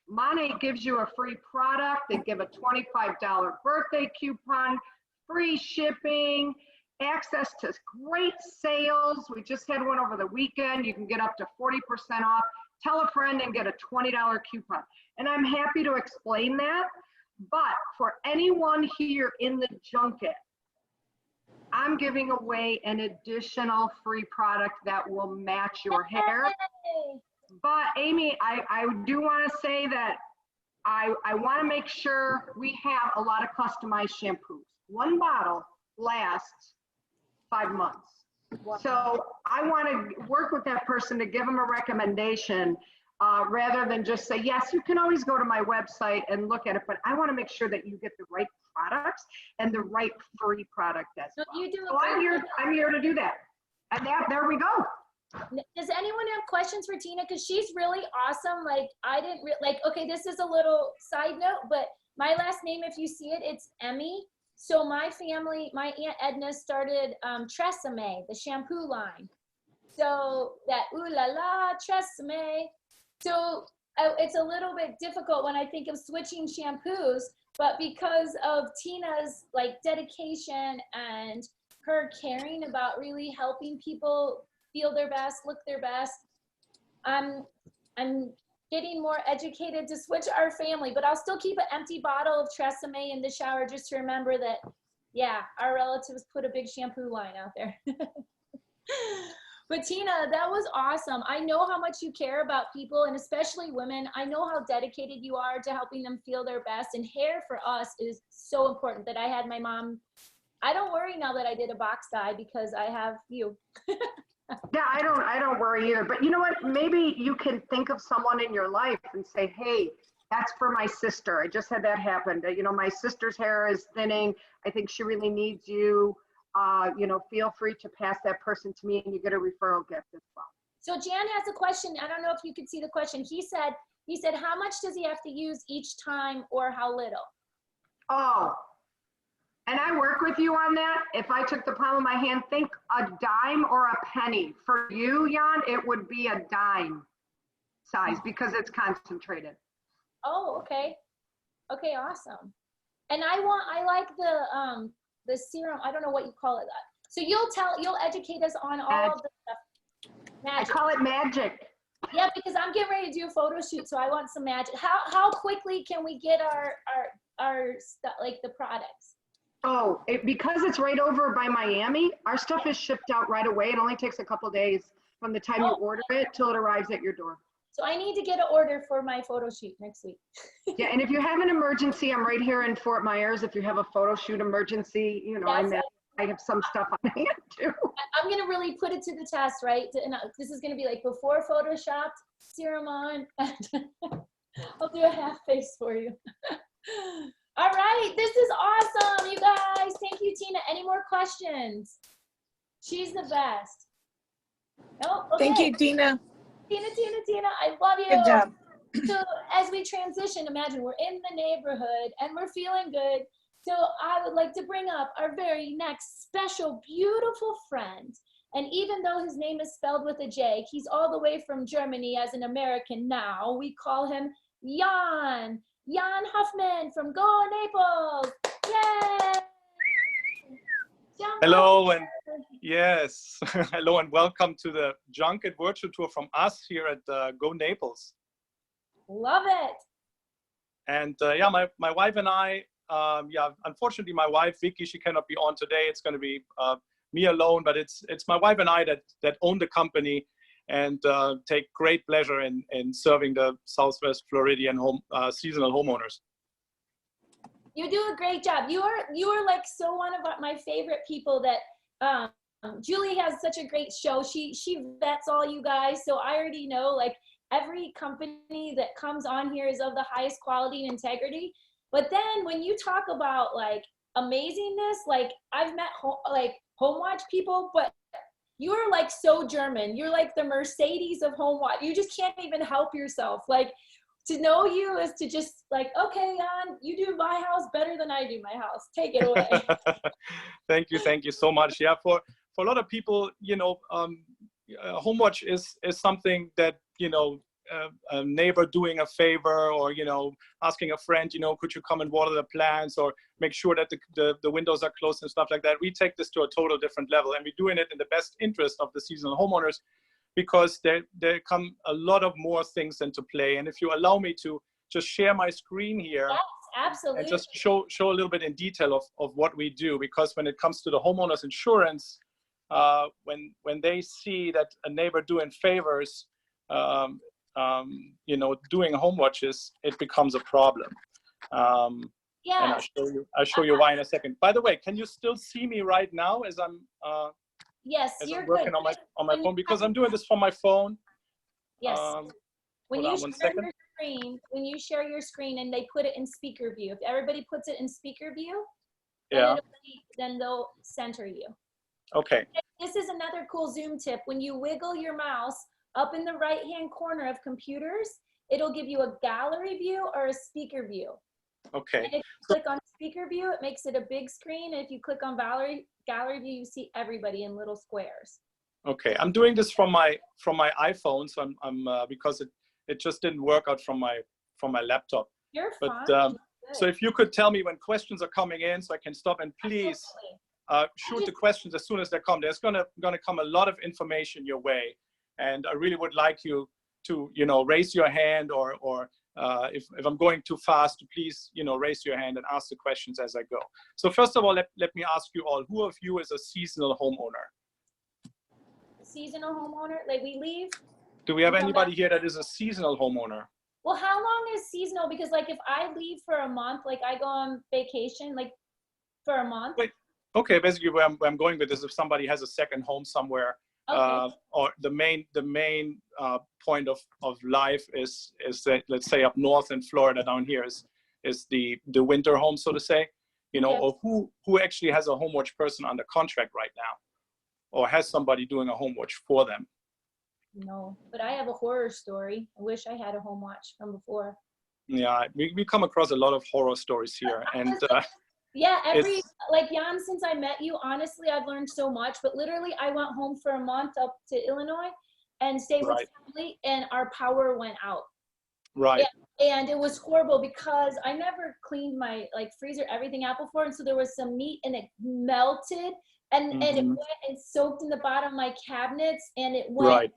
Monet gives you a free product. They give a $25 birthday coupon, free shipping, access to great sales. We just had one over the weekend. You can get up to 40% off. Tell a friend and get a $20 coupon. And I'm happy to explain that. But for anyone here in the Junket, I'm giving away an additional free product that will match your hair. But Amy, I do want to say that I want to make sure we have a lot of customized shampoos. One bottle lasts 5 months. So I want to work with that person to give them a recommendation rather than just say, yes, you can always go to my website and look at it, but I want to make sure that you get the right products and the right free product as well. So I'm here to do that. And there we go. Does anyone have questions for Tina? Because she's really awesome. Like, I didn't okay, this is a little side note, but my last name, if you see it, it's Emme. So my family, my Aunt Edna started Tresemme, the shampoo line. So that ooh la la, Tresemme. So it's a little bit difficult when I think of switching shampoos, but because of Tina's like dedication and her caring about really helping people feel their best, look their best, I'm getting more educated to switch our family, but I'll still keep an empty bottle of Tresemme in the shower just to remember that, yeah, our relatives put a big shampoo line out there. But Tina, that was awesome. I know how much you care about people, and especially women. I know how dedicated you are to helping them feel their best, and hair for us is so important. That I had my mom. I don't worry now that I did a box dye because I have you. Yeah, I don't worry either. But you know what? Maybe you can think of someone in your life and say, hey, that's for my sister. I just had that happen. You know, my sister's hair is thinning. I think she really needs you. You know, feel free to pass that person to me and you get a referral gift as well. So Jan has a question. I don't know if you could see the question. He said, how much does he have to use each time or how little? Oh, and I work with you on that. If I took the palm of my hand, think a dime or a penny. For you, Jan, it would be a dime size because it's concentrated. Oh, okay. Okay, awesome. And I like the serum. I don't know what you call it. So you'll educate us on all of the stuff. Magic. I call it magic. Yeah, because I'm getting ready to do a photo shoot, so I want some magic. How quickly can we get our stuff, like the products? Oh, because it's right over by Miami, our stuff is shipped out right away. It only takes a couple days from the time you order it till it arrives at your door. So I need to get an order for my photo shoot next week. Yeah, and if you have an emergency, I'm right here in Fort Myers. If you have a photo shoot emergency, you know, I have some stuff on hand too. I'm gonna really put it to the test, right? And this is gonna be like before Photoshopped, serum on, and I'll do a half face for you. All right, this is awesome, you guys. Thank you, Tina. Any more questions? She's the best. Oh, okay. Thank you, Tina. Tina, I love you. Good job. So as we transition, imagine we're in the neighborhood and we're feeling good. So I would like to bring up our very next special, beautiful friend. And even though his name is spelled with a J, he's all the way from Germany as an American now. We call him Jan Hoffman from Go Naples. Yay! Jan Hello, and yes, hello and welcome to the Junket virtual tour from us here at Go Naples. Love it. And yeah, my wife and I, yeah, unfortunately my wife Vicky, she cannot be on today. It's going to be me alone, but it's my wife and I that own the company and take great pleasure in serving the Southwest Floridian seasonal homeowners. You do a great job. You are like so one of my favorite people that Julie has such a great show. She vets all you guys. So I already know like every company that comes on here is of the highest quality and integrity. But then when you talk about like amazingness, like I've met home watch people, but you're like so German. You're like the Mercedes of home watch. You just can't even help yourself. Like to know you is to just like, okay, Jan, you do my house better than I do my house. Take it away. Thank you so much. Yeah, for a lot of people, you know, home watch is something that, you know, a neighbor doing a favor, or, you know, asking a friend, you know, could you come and water the plants or make sure that the windows are closed and stuff like that. We take this to a total different level, and we're doing it in the best interest of the seasonal homeowners, because there come a lot of more things into play. And if you allow me to just share my screen here. Yes, absolutely. And just show a little bit in detail of what we do, because when it comes to the homeowners insurance, when they see that a neighbor doing favors, you know, doing home watches, it becomes a problem. Yeah. And I'll show you why in a second. By the way, can you still see me right now as I'm yes, as you're I'm working good. on my phone, because I'm doing this from my phone. Yes. When you share your screen and they put it in speaker view, if everybody puts it in speaker view, Yeah. then they'll center you. Okay. This is another cool Zoom tip. When you wiggle your mouse up in the right-hand corner of computers, it'll give you a gallery view or a speaker view. Okay. And if you click on speaker view, it makes it a big screen. And if you click on gallery view, you see everybody in little squares. Okay. I'm doing this from my iPhone, so I'm because it just didn't work out from my laptop. You're fine. But so if you could tell me when questions are coming in, so I can stop, and please shoot the questions as soon as they come. There's gonna come a lot of information your way, and I really would like you to, you know, raise your hand, or if I'm going too fast, please, you know, raise your hand and ask the questions as I go. So first of all, let me ask you all, who of you is a seasonal homeowner? Seasonal homeowner, like we leave. Do we have anybody here that is a seasonal homeowner? Well, how long is seasonal? Because like if I leave for a month, like I go on vacation, like for a month. Wait, okay, basically where I'm going with this, if somebody has a second home somewhere, Okay. or the main point of life is that, let's say up north in Florida, down here is the winter home, so to say, you know, Okay. or who actually has a home watch person under contract right now, or has somebody doing a home watch for them. No, but I have a horror story. I wish I had a home watch from before. Yeah, we come across a lot of horror stories here, and yeah, like Jan, since I met you, honestly, I've learned so much. But literally, I went home for a month up to Illinois and stayed with family, and our power went out. Right. And it was horrible because I never cleaned my like freezer, everything out before, and so there was some meat and it melted, and it went and soaked in the bottom of my cabinets, and it went. Right.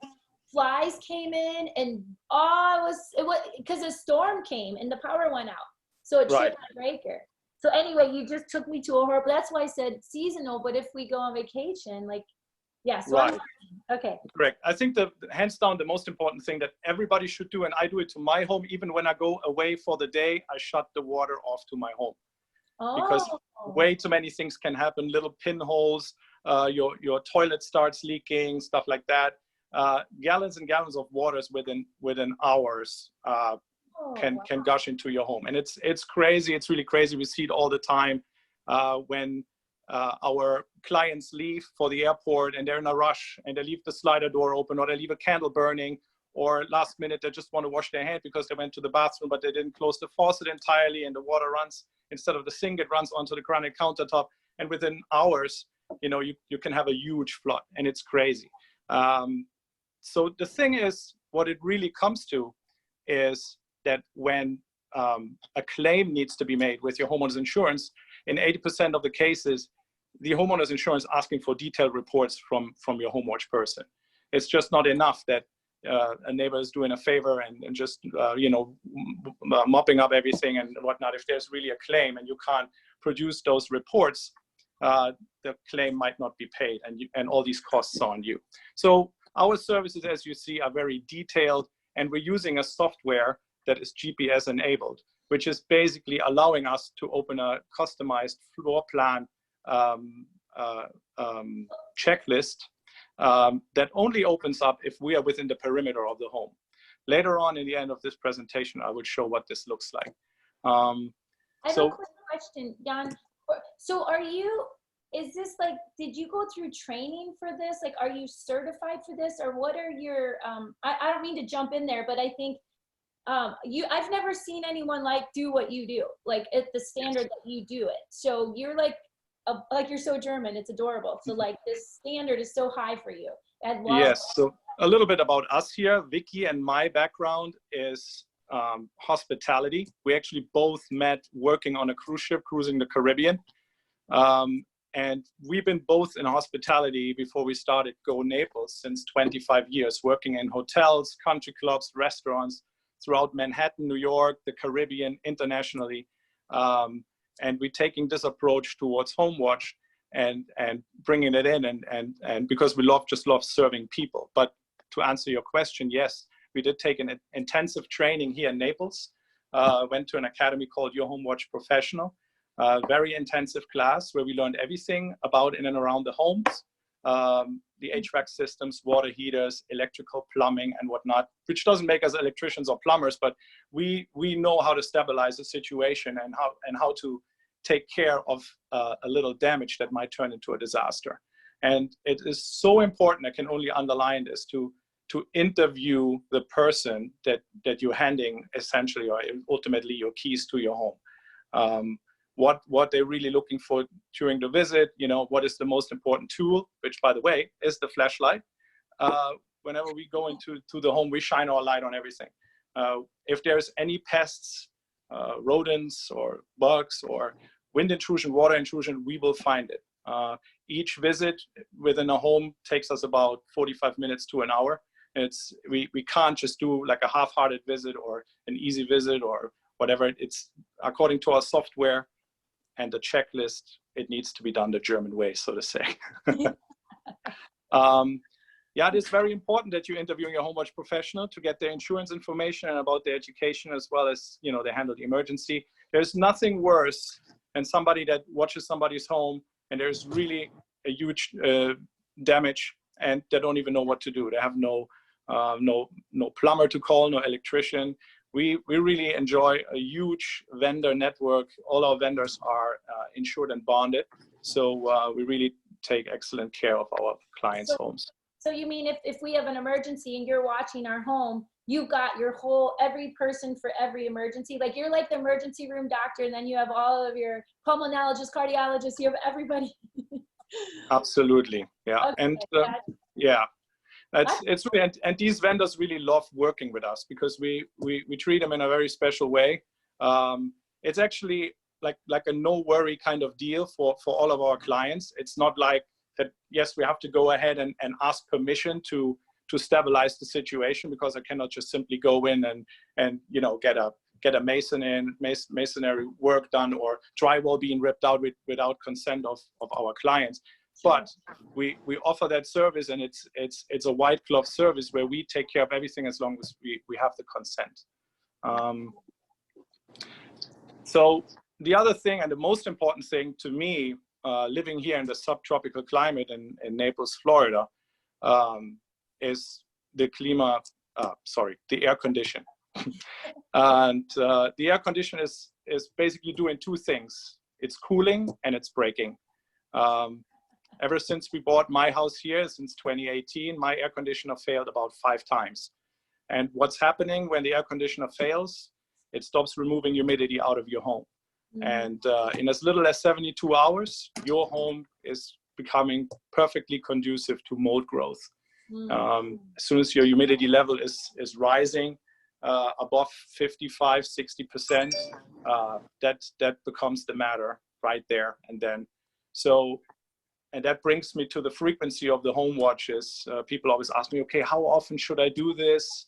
Flies came in, and it was because a storm came and the power went out, so it tripped my breaker. So anyway, you just took me to a horrible. That's why I said seasonal. But if we go on vacation, like Yeah, so Right. Okay. Correct. I think the hands down the most important thing that everybody should do, and I do it to my home, even when I go away for the day, I shut the water off to my home. Because way too many things can happen. Little pinholes, your toilet starts leaking, stuff like that. Gallons and gallons of waters within hours can gush into your home, and it's crazy. It's really crazy. We see it all the time when our clients leave for the airport and they're in a rush and they leave the slider door open, or they leave a candle burning, or last minute they just want to wash their hand because they went to the bathroom but they didn't close the faucet entirely, and the water runs instead of the sink, it runs onto the granite countertop, and within hours, you can have a huge flood, and it's crazy. So the thing is, what it really comes to is that when a claim needs to be made with your homeowner's insurance, in 80% of the cases, the homeowner's insurance asking for detailed reports from your homewatch person. It's just not enough that a neighbor is doing a favor and just mopping up everything and whatnot. If there's really a claim and you can't produce those reports, the claim might not be paid, and all these costs are on you. So our services, as you see, are very detailed, and we're using a software that is GPS enabled, which is basically allowing us to open a customized floor plan checklist that only opens up if we are within the perimeter of the home. Later on in the end of this presentation, I will show what this looks like. I have a quick question, Jan. So is this like, did you go through training for this? Like, are you certified for this, or what are your, I don't mean to jump in there, but I think I've never seen anyone like do what you do, like at the standard that you do it. So you're like you're so German, it's adorable. So like this standard is so high for you. Yes, so a little bit about us here. Vicky and my background is hospitality. We actually both met working on a cruise ship, cruising the Caribbean. And we've been both in hospitality before we started Go Naples since 25 years, working in hotels, country clubs, restaurants throughout Manhattan, New York, the Caribbean, internationally. And we're taking this approach towards HomeWatch and bringing it in, and because we just love serving people. But to answer your question, yes, we did take an intensive training here in Naples. Went to an academy called Your HomeWatch Professional. Very intensive class where we learned everything about in and around the homes, the HVAC systems, water heaters, electrical, plumbing, and whatnot, which doesn't make us electricians or plumbers, but we know how to stabilize the situation and how to take care of a little damage that might turn into a disaster. And it is so important, I can only underline this, to interview the person that you're handing essentially or ultimately your keys to your home. What they're really looking for during the visit, what is the most important tool, which by the way is the flashlight. Whenever we go into the home, we shine our light on everything. If there's any pests, rodents or bugs or wind intrusion, water intrusion, we will find it. Each visit within a home takes us about 45 minutes to an hour. We can't just do like a half-hearted visit or an easy visit or whatever. It's according to our software and the checklist, it needs to be done the German way, so to say. Yeah, it is very important that you interview your HomeWatch professional to get their insurance information and about their education, as well as, they handle the emergency. There's nothing worse than somebody that watches somebody's home and there's really a huge damage and they don't even know what to do. They have no plumber to call, no electrician. We really enjoy a huge vendor network. All our vendors are insured and bonded. So we really take excellent care of our clients' homes. So you mean if we have an emergency and you're watching our home, you've got every person for every emergency? Like you're like the emergency room doctor, and then you have all of your pulmonologists, cardiologists, you have everybody. Absolutely, yeah. Okay, and yeah. It's really, and these vendors really love working with us because we treat them in a very special way. It's actually like a no worry kind of deal for all of our clients. It's not like that, yes, we have to go ahead and ask permission to stabilize the situation, because I cannot just simply go in and get a masonry work done or drywall being ripped out without consent of our clients. But we offer that service, and it's a white glove service where we take care of everything as long as we have the consent. So the other thing, and the most important thing to me, living here in the subtropical climate in Naples, Florida, is the the air condition. And the air condition is basically doing two things. It's cooling and it's braking. Ever since we bought my house here, since 2018, my air conditioner failed about 5 times. And what's happening when the air conditioner fails? It stops removing humidity out of your home. And in as little as 72 hours, your home is becoming perfectly conducive to mold growth. As soon as your humidity level is rising above 55, 60%, that becomes the matter right there and then. And that brings me to the frequency of the home watches. People always ask me, okay, how often should I do this?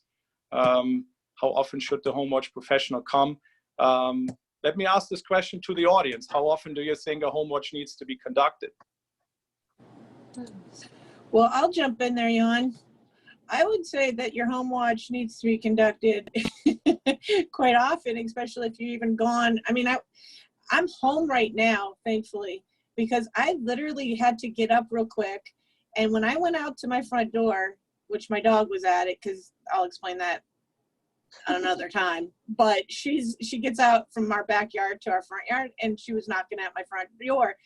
How often should the home watch professional come? Let me ask this question to the audience. How often do you think a home watch needs to be conducted? Well, I'll jump in there, Jan. I would say that your home watch needs to be conducted quite often, especially if you've even gone. I mean, I'm home right now, thankfully, because I literally had to get up real quick. And when I went out to my front door, which my dog was at it, because I'll explain that on another time, but she gets out from our backyard to our front yard, and she was knocking at my front door.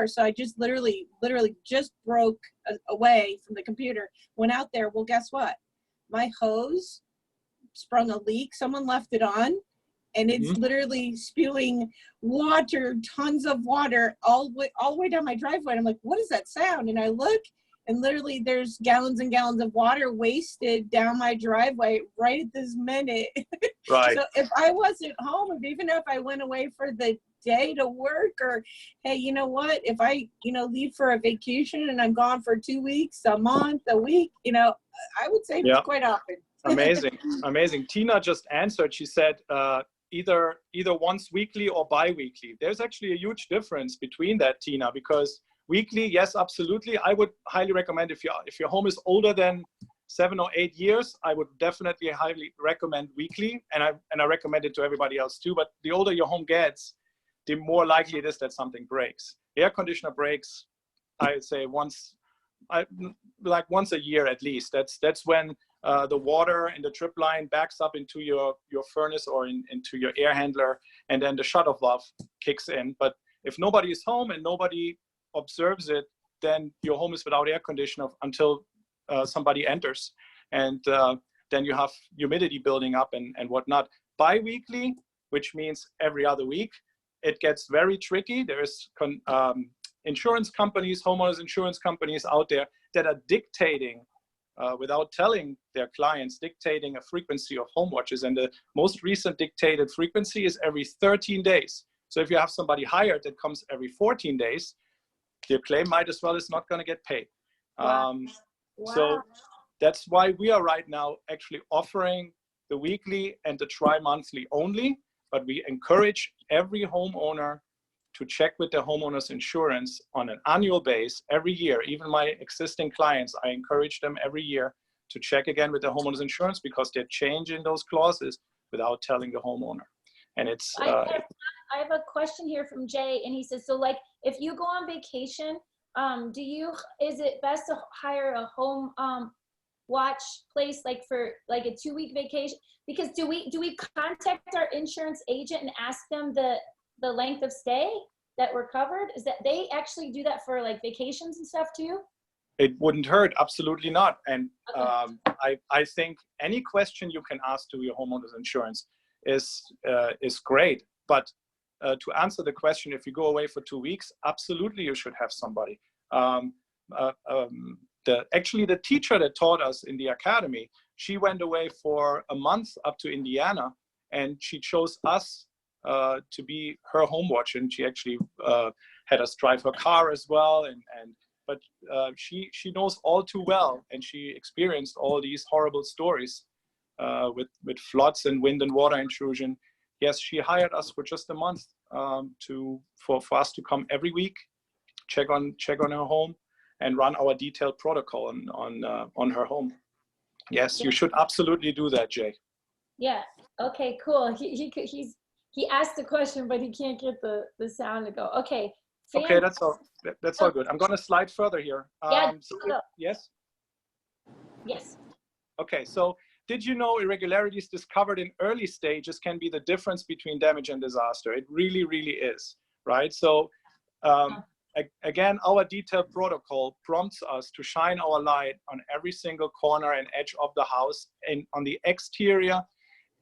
So I just literally just broke away from the computer, went out there. Well, guess what? My hose sprung a leak. Someone left it on, and it's literally spewing water, tons of water all the way down my driveway. And I'm like, what is that sound? And I look, and literally there's gallons and gallons of water wasted down my driveway right at this minute. Right. So if I wasn't home, even if I went away for the day to work, or, hey, you know what, if I, leave for a vacation and I'm gone for 2 weeks, a month, a week, I would say quite often. Amazing. Tina just answered. She said, either once weekly or bi-weekly. There's actually a huge difference between that, Tina, because weekly, yes, absolutely. I would highly recommend if your home is older than 7 or 8 years, I would definitely highly recommend weekly, and I recommend it to everybody else too. But the older your home gets, the more likely it is that something breaks. The air conditioner breaks, I would say once a year at least. That's when the water in the drip line backs up into your furnace or into your air handler, and then the shutoff valve kicks in. But if nobody is home and nobody observes it, then your home is without air conditioner until somebody enters, and then you have humidity building up and whatnot. Bi-weekly, which means every other week, it gets very tricky. There's insurance companies, homeowners insurance companies out there that are dictating, without telling their clients, dictating a frequency of home watches. And the most recent dictated frequency is every 13 days. So if you have somebody hired that comes every 14 days, your claim might as well is not going to get paid. Wow. So that's why we are right now actually offering the weekly and the tri-monthly only, but we encourage every homeowner to check with their homeowner's insurance on an annual basis every year. Even my existing clients, I encourage them every year to check again with their homeowner's insurance, because they're changing those clauses without telling the homeowner. And it's I have a question here from Jay, and he says, so like if you go on vacation, is it best to hire a home watch place like for like a 2-week vacation? Because do we contact our insurance agent and ask them the length of stay that we're covered? Is that they actually do that for like vacations and stuff too? It wouldn't hurt, absolutely not. And okay. I think any question you can ask to your homeowner's insurance is great. But to answer the question, if you go away for 2 weeks, absolutely you should have somebody. Actually, the teacher that taught us in the academy, she went away for a month up to Indiana, and she chose us to be her home watch, and she actually had us drive her car as well. But she knows all too well, and she experienced all these horrible stories with floods and wind and water intrusion. Yes, she hired us for just a month for us to come every week, check on her home, and run our detailed protocol on her home. Yes, you should absolutely do that, Jay. Yeah. Okay, cool. He asked the question, but he can't get the sound to go. Okay. Okay, that's all good. I'm going to slide further here. Yes? Yes. Okay, so did you know irregularities discovered in early stages can be the difference between damage and disaster? It really, really is, right? So again, our detailed protocol prompts us to shine our light on every single corner and edge of the house and on the exterior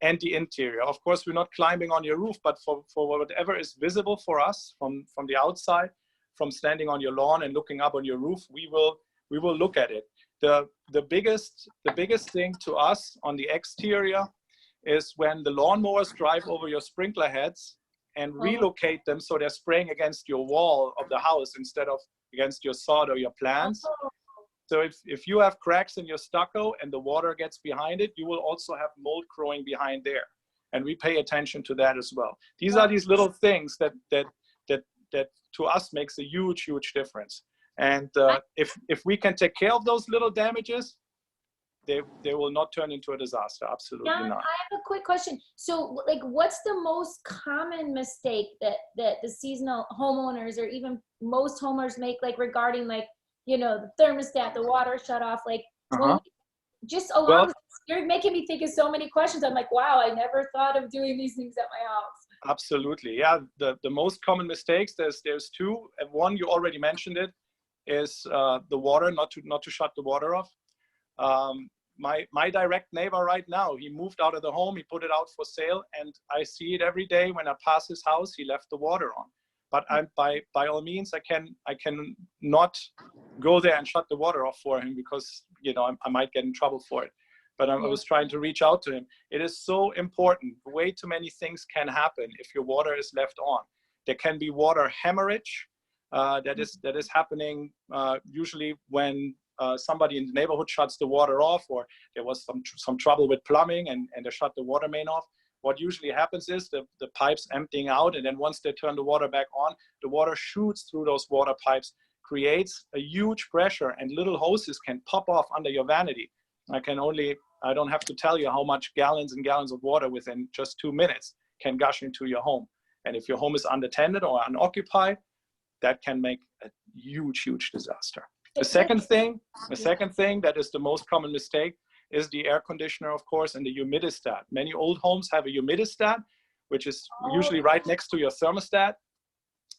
and the interior. Of course, we're not climbing on your roof, but for whatever is visible for us from the outside, from standing on your lawn and looking up on your roof, we will look at it. The biggest thing to us on the exterior is when the lawnmowers drive over your sprinkler heads and relocate them so they're spraying against your wall of the house instead of against your sod or your plants. So if you have cracks in your stucco and the water gets behind it, you will also have mold growing behind there. And we pay attention to that as well. These are these little things that to us makes a huge, huge difference. And if we can take care of those little damages, they will not turn into a disaster. Absolutely not. I have a quick question. So, like, what's the most common mistake that the seasonal homeowners or even most homeowners make, like regarding, like, you know, the thermostat, the water shut off, like, you're making me think of so many questions. I'm like, wow, I never thought of doing these things at my house. Absolutely, yeah. The most common mistakes, there's two. And one, you already mentioned it, is the water, not to shut the water off. My direct neighbor right now, he moved out of the home, he put it out for sale, and I see it every day when I pass his house, he left the water on. But by all means, I can not go there and shut the water off for him because, you know, I might get in trouble for it. But I was trying to reach out to him. It is so important. Way too many things can happen if your water is left on. There can be water hemorrhage that is happening usually when somebody in the neighborhood shuts the water off, or there was some trouble with plumbing and they shut the water main off. What usually happens is the pipes emptying out, and then once they turn the water back on, the water shoots through those water pipes, creates a huge pressure, and little hoses can pop off under your vanity. I don't have to tell you how much gallons and gallons of water within just 2 minutes can gush into your home. And if your home is unattended or unoccupied, that can make a huge, huge disaster. The second thing that is the most common mistake is the air conditioner, of course, and the humidistat. Many old homes have a humidistat, which is usually right next to your thermostat.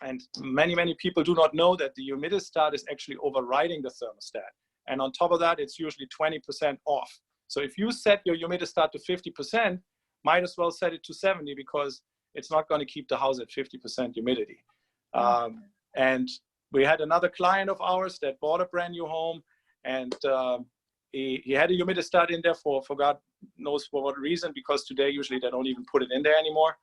And many, many people do not know that the humidistat is actually overriding the thermostat. And on top of that, it's usually 20% off. So if you set your humidistat to 50%, might as well set it to 70 because it's not going to keep the house at 50% humidity. And we had another client of ours that bought a brand new home, and he had a humidistat in there for God knows for what reason, because today usually they don't even put it in there anymore.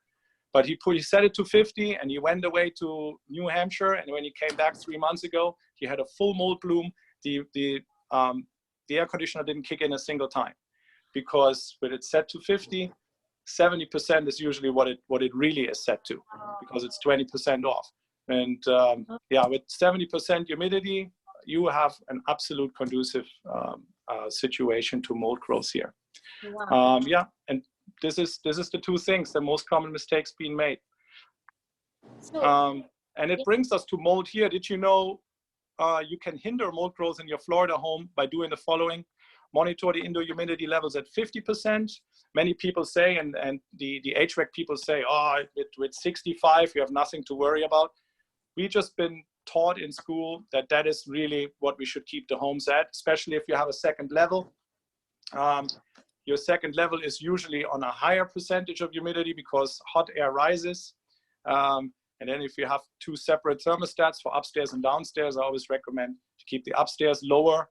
But he set it to 50, and he went away to New Hampshire, and when he came back 3 months ago, he had a full mold bloom. The air conditioner didn't kick in a single time, because when it's set to 50, 70% is usually what it really is set to, because it's 20% off. And yeah, with 70% humidity, you have an absolute conducive situation to mold growth here. Wow. Yeah, and this is the two things, the most common mistakes being made. And it brings us to mold here. Did you know you can hinder mold growth in your Florida home by doing the following? Monitor the indoor humidity levels at 50%. Many people say, and the HVAC people say, oh, with 65, you have nothing to worry about. We've just been taught in school that is really what we should keep the homes at, especially if you have a second level. Your second level is usually on a higher percentage of humidity because hot air rises. And then if you have two separate thermostats for upstairs and downstairs, I always recommend to keep the upstairs lower,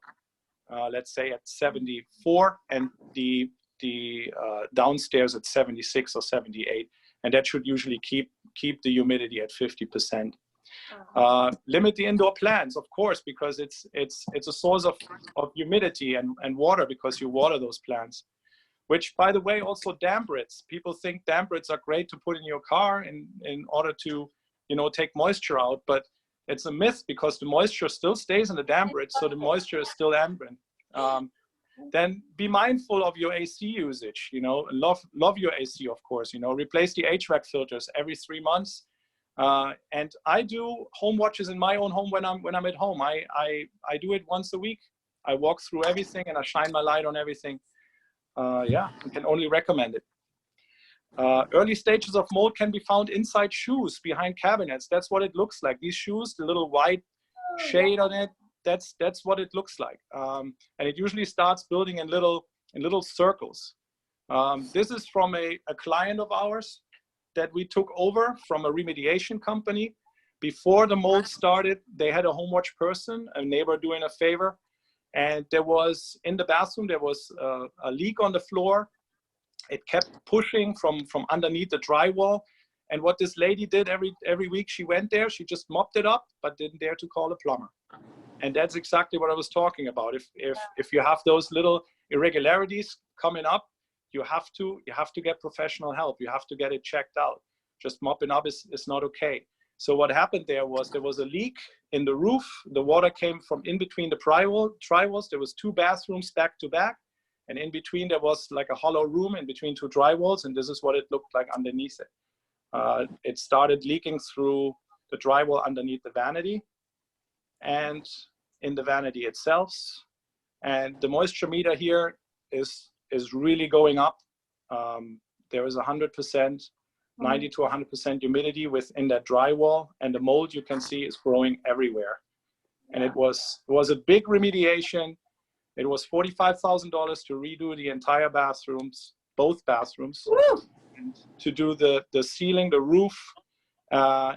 let's say at 74, and the downstairs at 76 or 78. And that should usually keep the humidity at 50%. Limit the indoor plants, of course, because it's a source of humidity and water, because you water those plants. Which, by the way, also damp rits. People think damp rits are great to put in your car in order to, take moisture out, but it's a myth because the moisture still stays in the damp bridge, so the moisture is still ambient. Then be mindful of your AC usage, you know, love your AC, of course, you know, replace the HVAC filters every 3 months. And I do home watches in my own home when I'm at home. I do it once a week. I walk through everything and I shine my light on everything. Yeah, I can only recommend it. Early stages of mold can be found inside shoes, behind cabinets. That's what it looks like. These shoes, the little white shade on it, that's what it looks like. And it usually starts building in little circles. This is from a client of ours that we took over from a remediation company. Before the mold started, they had a home watch person, a neighbor doing a favor. And there was, in the bathroom, there was a leak on the floor. It kept pushing from underneath the drywall. And what this lady did every week she went there, she just mopped it up, but didn't dare to call a plumber. And that's exactly what I was talking about. If you have those little irregularities coming up, you have to get professional help. You have to get it checked out. Just mopping up is not okay. So what happened there was a leak in the roof. The water came from in between the drywalls. There was 2 bathrooms back to back. And in between, there was like a hollow room in between 2 drywalls. And this is what it looked like underneath it. It started leaking through the drywall underneath the vanity and in the vanity itself. And the moisture meter here is really going up. There is 100%, 90 to 100% humidity within that drywall, and the mold you can see is growing everywhere. And it was a big remediation. It was $45,000 to redo the entire bathrooms, both bathrooms, and to do the ceiling, the roof,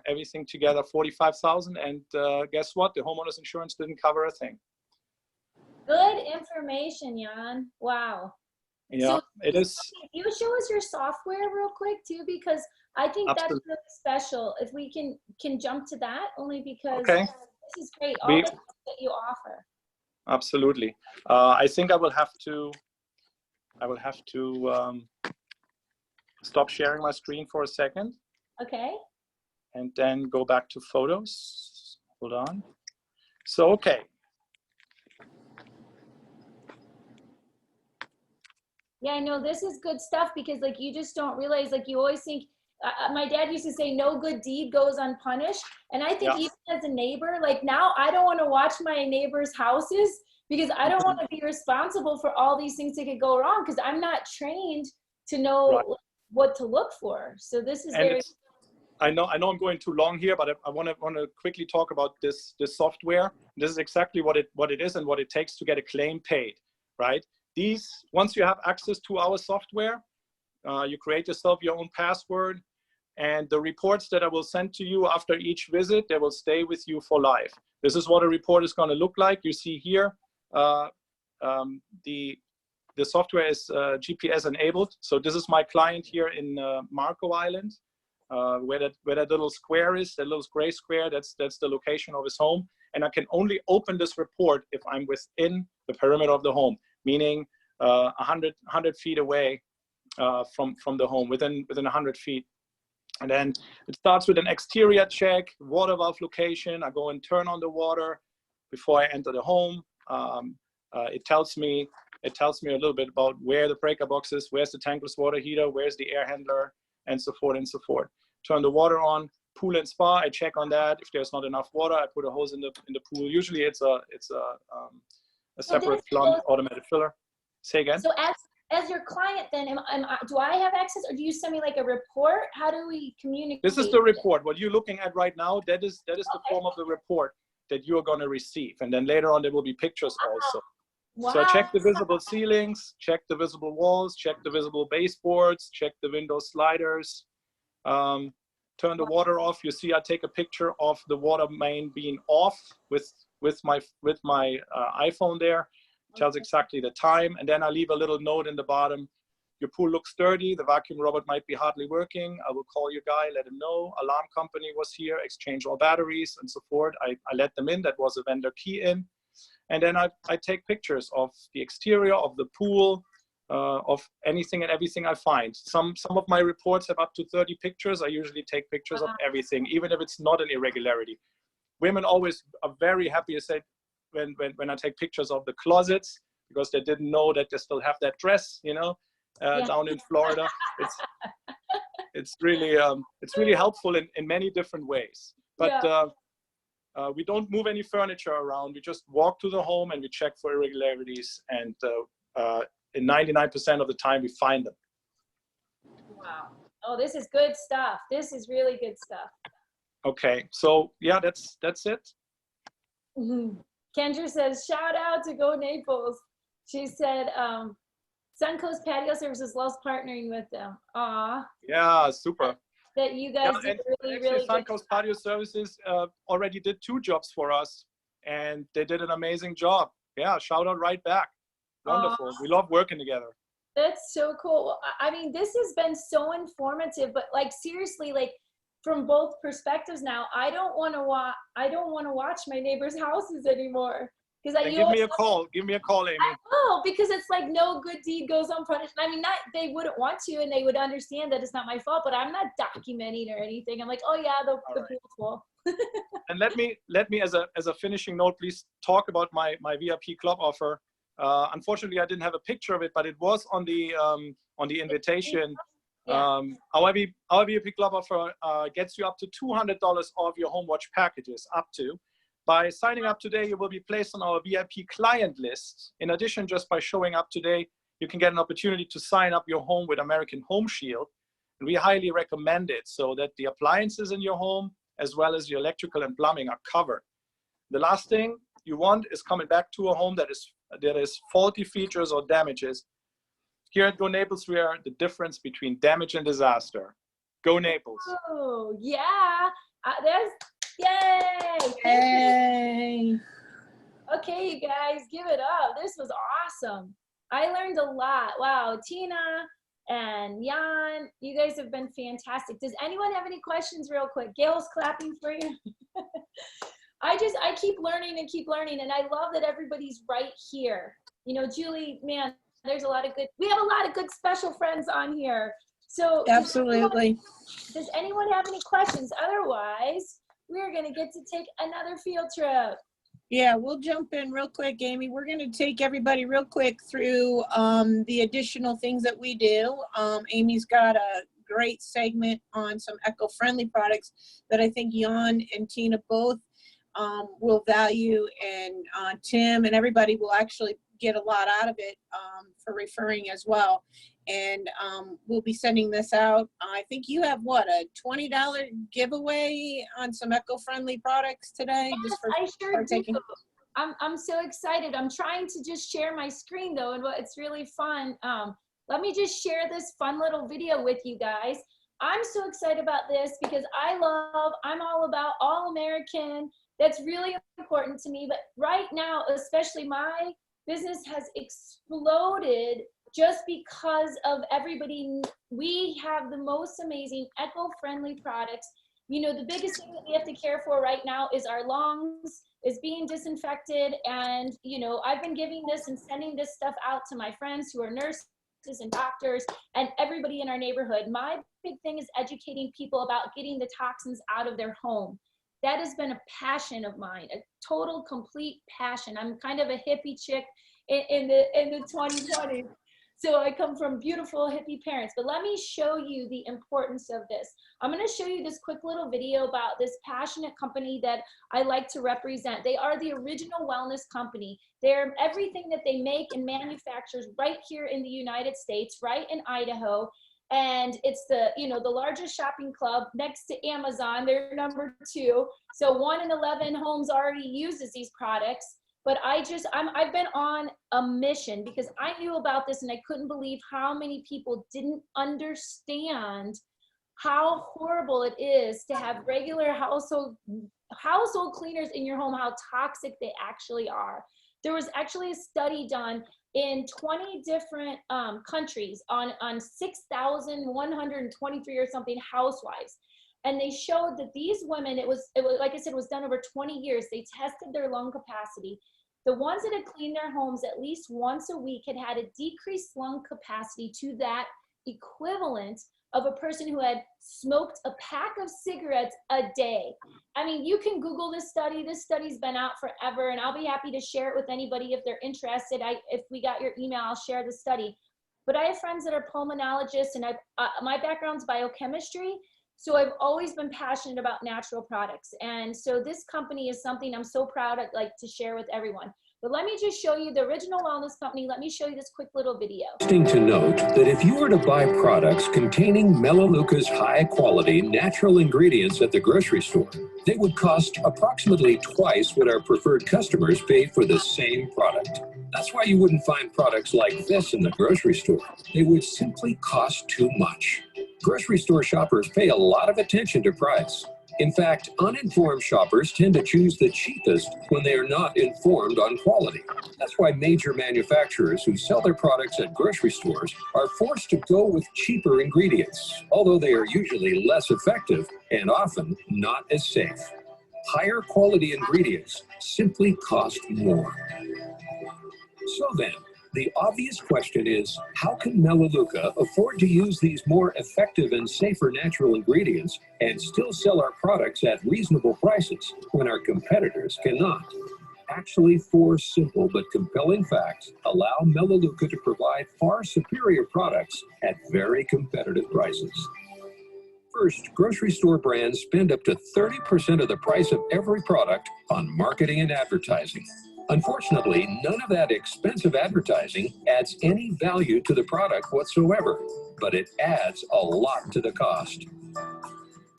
everything together, $45,000. And guess what? The homeowner's insurance didn't cover a thing. Good information, Jan. Wow. Yeah, so, it is. Can you show us your software real quick too? Because I think Absolutely. that's really special. If we can jump to that, only because Okay. this is great. All the things that you offer. Absolutely. I think I will have to stop sharing my screen for a second. Okay. And then go back to photos. Hold on. So, okay. Yeah, I know this is good stuff because like you just don't realize, like you always think, my dad used to say no good deed goes unpunished. And I think even as a neighbor, like now I don't want to watch my neighbors' houses because I don't want to be responsible for all these things that could go wrong because I'm not trained to know what to look for. So this is very. I know I'm going too long here, but I want to quickly talk about this software. This is exactly what it is and what it takes to get a claim paid, right? Once you have access to our software, you create yourself your own password, and the reports that I will send to you after each visit, they will stay with you for life. This is what a report is going to look like. You see here, the software is GPS enabled. So this is my client here in Marco Island, where that little square is, that little gray square. That's the location of his home, and I can only open this report if I'm within the perimeter of the home, meaning 100 feet away from the home, within 100 feet. And then it starts with an exterior check, water valve location. I go and turn on the water before I enter the home. It tells me a little bit about where the breaker box is, where's the tankless water heater, where's the air handler, and so forth and so forth. Turn the water on, pool and spa. I check on that. If there's not enough water, I put a hose in the pool. Usually it's a separate plumb automatic filler. Say again. So as your client, then do I have access, or do you send me like a report? How do we communicate? This is the report. What you're looking at right now, that is the form of the report that you are going to receive, and then later on there will be pictures also. Wow. So I check the visible ceilings, check the visible walls, check the visible baseboards, check the window sliders, turn the water off. You see I take a picture of the water main being off with my iPhone there. It tells exactly the time, and then I leave a little note in the bottom. Your pool looks dirty, the vacuum robot might be hardly working. I will call your guy, let him know. Alarm company was here, exchange all batteries and so forth. I let them in, that was a vendor key in. And then I take pictures of the exterior of the pool, of anything and everything I find. Some of my reports have up to 30 pictures. I usually take pictures of everything, even if it's not an irregularity. women always are very happy to say when I take pictures of the closets, because they didn't know that they still have that dress, you know, down in Florida. It's really helpful in many different ways. But we don't move any furniture around. We just walk to the home and we check for irregularities. And in 99% of the time, we find them. Wow. Oh, this is good stuff. This is really good stuff. Okay, so yeah, that's it. Kendra says, shout out to Go Naples. She said, Suncoast Patio Services loves partnering with them. Aw. Yeah, super. That you guys did really, really good. Suncoast Patio Services already did 2 jobs for us, and they did an amazing job. Yeah, shout out right back. Wonderful. We love working together. That's so cool. I mean, this has been so informative, but like seriously, like from both perspectives now, I don't want to watch my neighbors' houses anymore. Because give me a call. Give me a call, Amy. I will, because it's like no good deed goes unpunished. I mean, not they wouldn't want to, and they would understand that it's not my fault. But I'm not documenting or anything. I'm like, oh yeah, the pool's full. And let me as a finishing note, please talk about my VIP club offer. Unfortunately, I didn't have a picture of it, but it was on the invitation. Yeah. Our VIP club offer gets you up to $200 off your home watch packages, up to. By signing up today, you will be placed on our VIP client list. In addition, just by showing up today, you can get an opportunity to sign up your home with American Home Shield. And we highly recommend it so that the appliances in your home, as well as your electrical and plumbing, are covered. The last thing you want is coming back to a home that is faulty features or damages. Here at Go Naples, we are the difference between damage and disaster. Go Naples. Oh, yeah. Yay! Yay! Okay, you guys, give it up. This was awesome. I learned a lot. Wow, Tina and Jan, you guys have been fantastic. Does anyone have any questions real quick? Gail's clapping for you. I keep learning and keep learning, and I love that everybody's right here. You know, Julie, man, we have a lot of good special friends on here. So absolutely. Does anyone have any questions? Otherwise, we're going to get to take another field trip. Yeah, we'll jump in real quick, Amy. We're going to take everybody real quick through the additional things that we do. Amy's got a great segment on some eco-friendly products that I think Jan and Tina both will value, and Tim and everybody will actually get a lot out of it for referring as well. And we'll be sending this out. I think you have what, a $20 giveaway on some eco-friendly products today? Yes, just for I sure partaking. do. I'm so excited. I'm trying to just share my screen though, and it's really fun. Let me just share this fun little video with you guys. I'm so excited about this because I'm all about all American. That's really important to me. But right now, especially, my business has exploded just because of everybody. We have the most amazing eco-friendly products. You know, the biggest thing that we have to care for right now is our lungs, is being disinfected. And, you know, I've been giving this and sending this stuff out to my friends who are nurses and doctors and everybody in our neighborhood. My big thing is educating people about getting the toxins out of their home. That has been a passion of mine, a total, complete passion. I'm kind of a hippie chick in the 2020s. So I come from beautiful hippie parents, but let me show you the importance of this. I'm going to show you this quick little video about this passionate company that I like to represent. They are the original wellness company. They're everything that they make and manufactures right here in the United States, right in Idaho. And it's the largest shopping club next to Amazon. They're number 2. So 1 in 11 homes already uses these products. But I've been on a mission because I knew about this and I couldn't believe how many people didn't understand how horrible it is to have regular household cleaners in your home, how toxic they actually are. There was actually a study done in 20 different countries on 6,123 or something housewives. And they showed that these women, it was like I said, it was done over 20 years. They tested their lung capacity. The ones that had cleaned their homes at least once a week had a decreased lung capacity to that equivalent of a person who had smoked a pack of cigarettes a day. I mean, you can Google this study. This study's been out forever, and I'll be happy to share it with anybody if they're interested. If we got your email, I'll share the study. But I have friends that are pulmonologists, and my background's biochemistry, so I've always been passionate about natural products. And so this company is something I'm so proud I'd like to share with everyone. But let me just show you the original wellness company. Let me show you this quick little video. Interesting to note that if you were to buy products containing Melaleuca's high-quality natural ingredients at the grocery store, they would cost approximately twice what our preferred customers pay for the same product. That's why you wouldn't find products like this in the grocery store. They would simply cost too much. Grocery store shoppers pay a lot of attention to price. In fact, uninformed shoppers tend to choose the cheapest when they are not informed on quality. That's why major manufacturers who sell their products at grocery stores are forced to go with cheaper ingredients, although they are usually less effective and often not as safe. Higher quality ingredients simply cost more. So then, the obvious question is, how can Melaleuca afford to use these more effective and safer natural ingredients and still sell our products at reasonable prices when our competitors cannot? Actually, four simple but compelling facts allow Melaleuca to provide far superior products at very competitive prices. First, grocery store brands spend up to 30% of the price of every product on marketing and advertising. Unfortunately, none of that expensive advertising adds any value to the product whatsoever, but it adds a lot to the cost.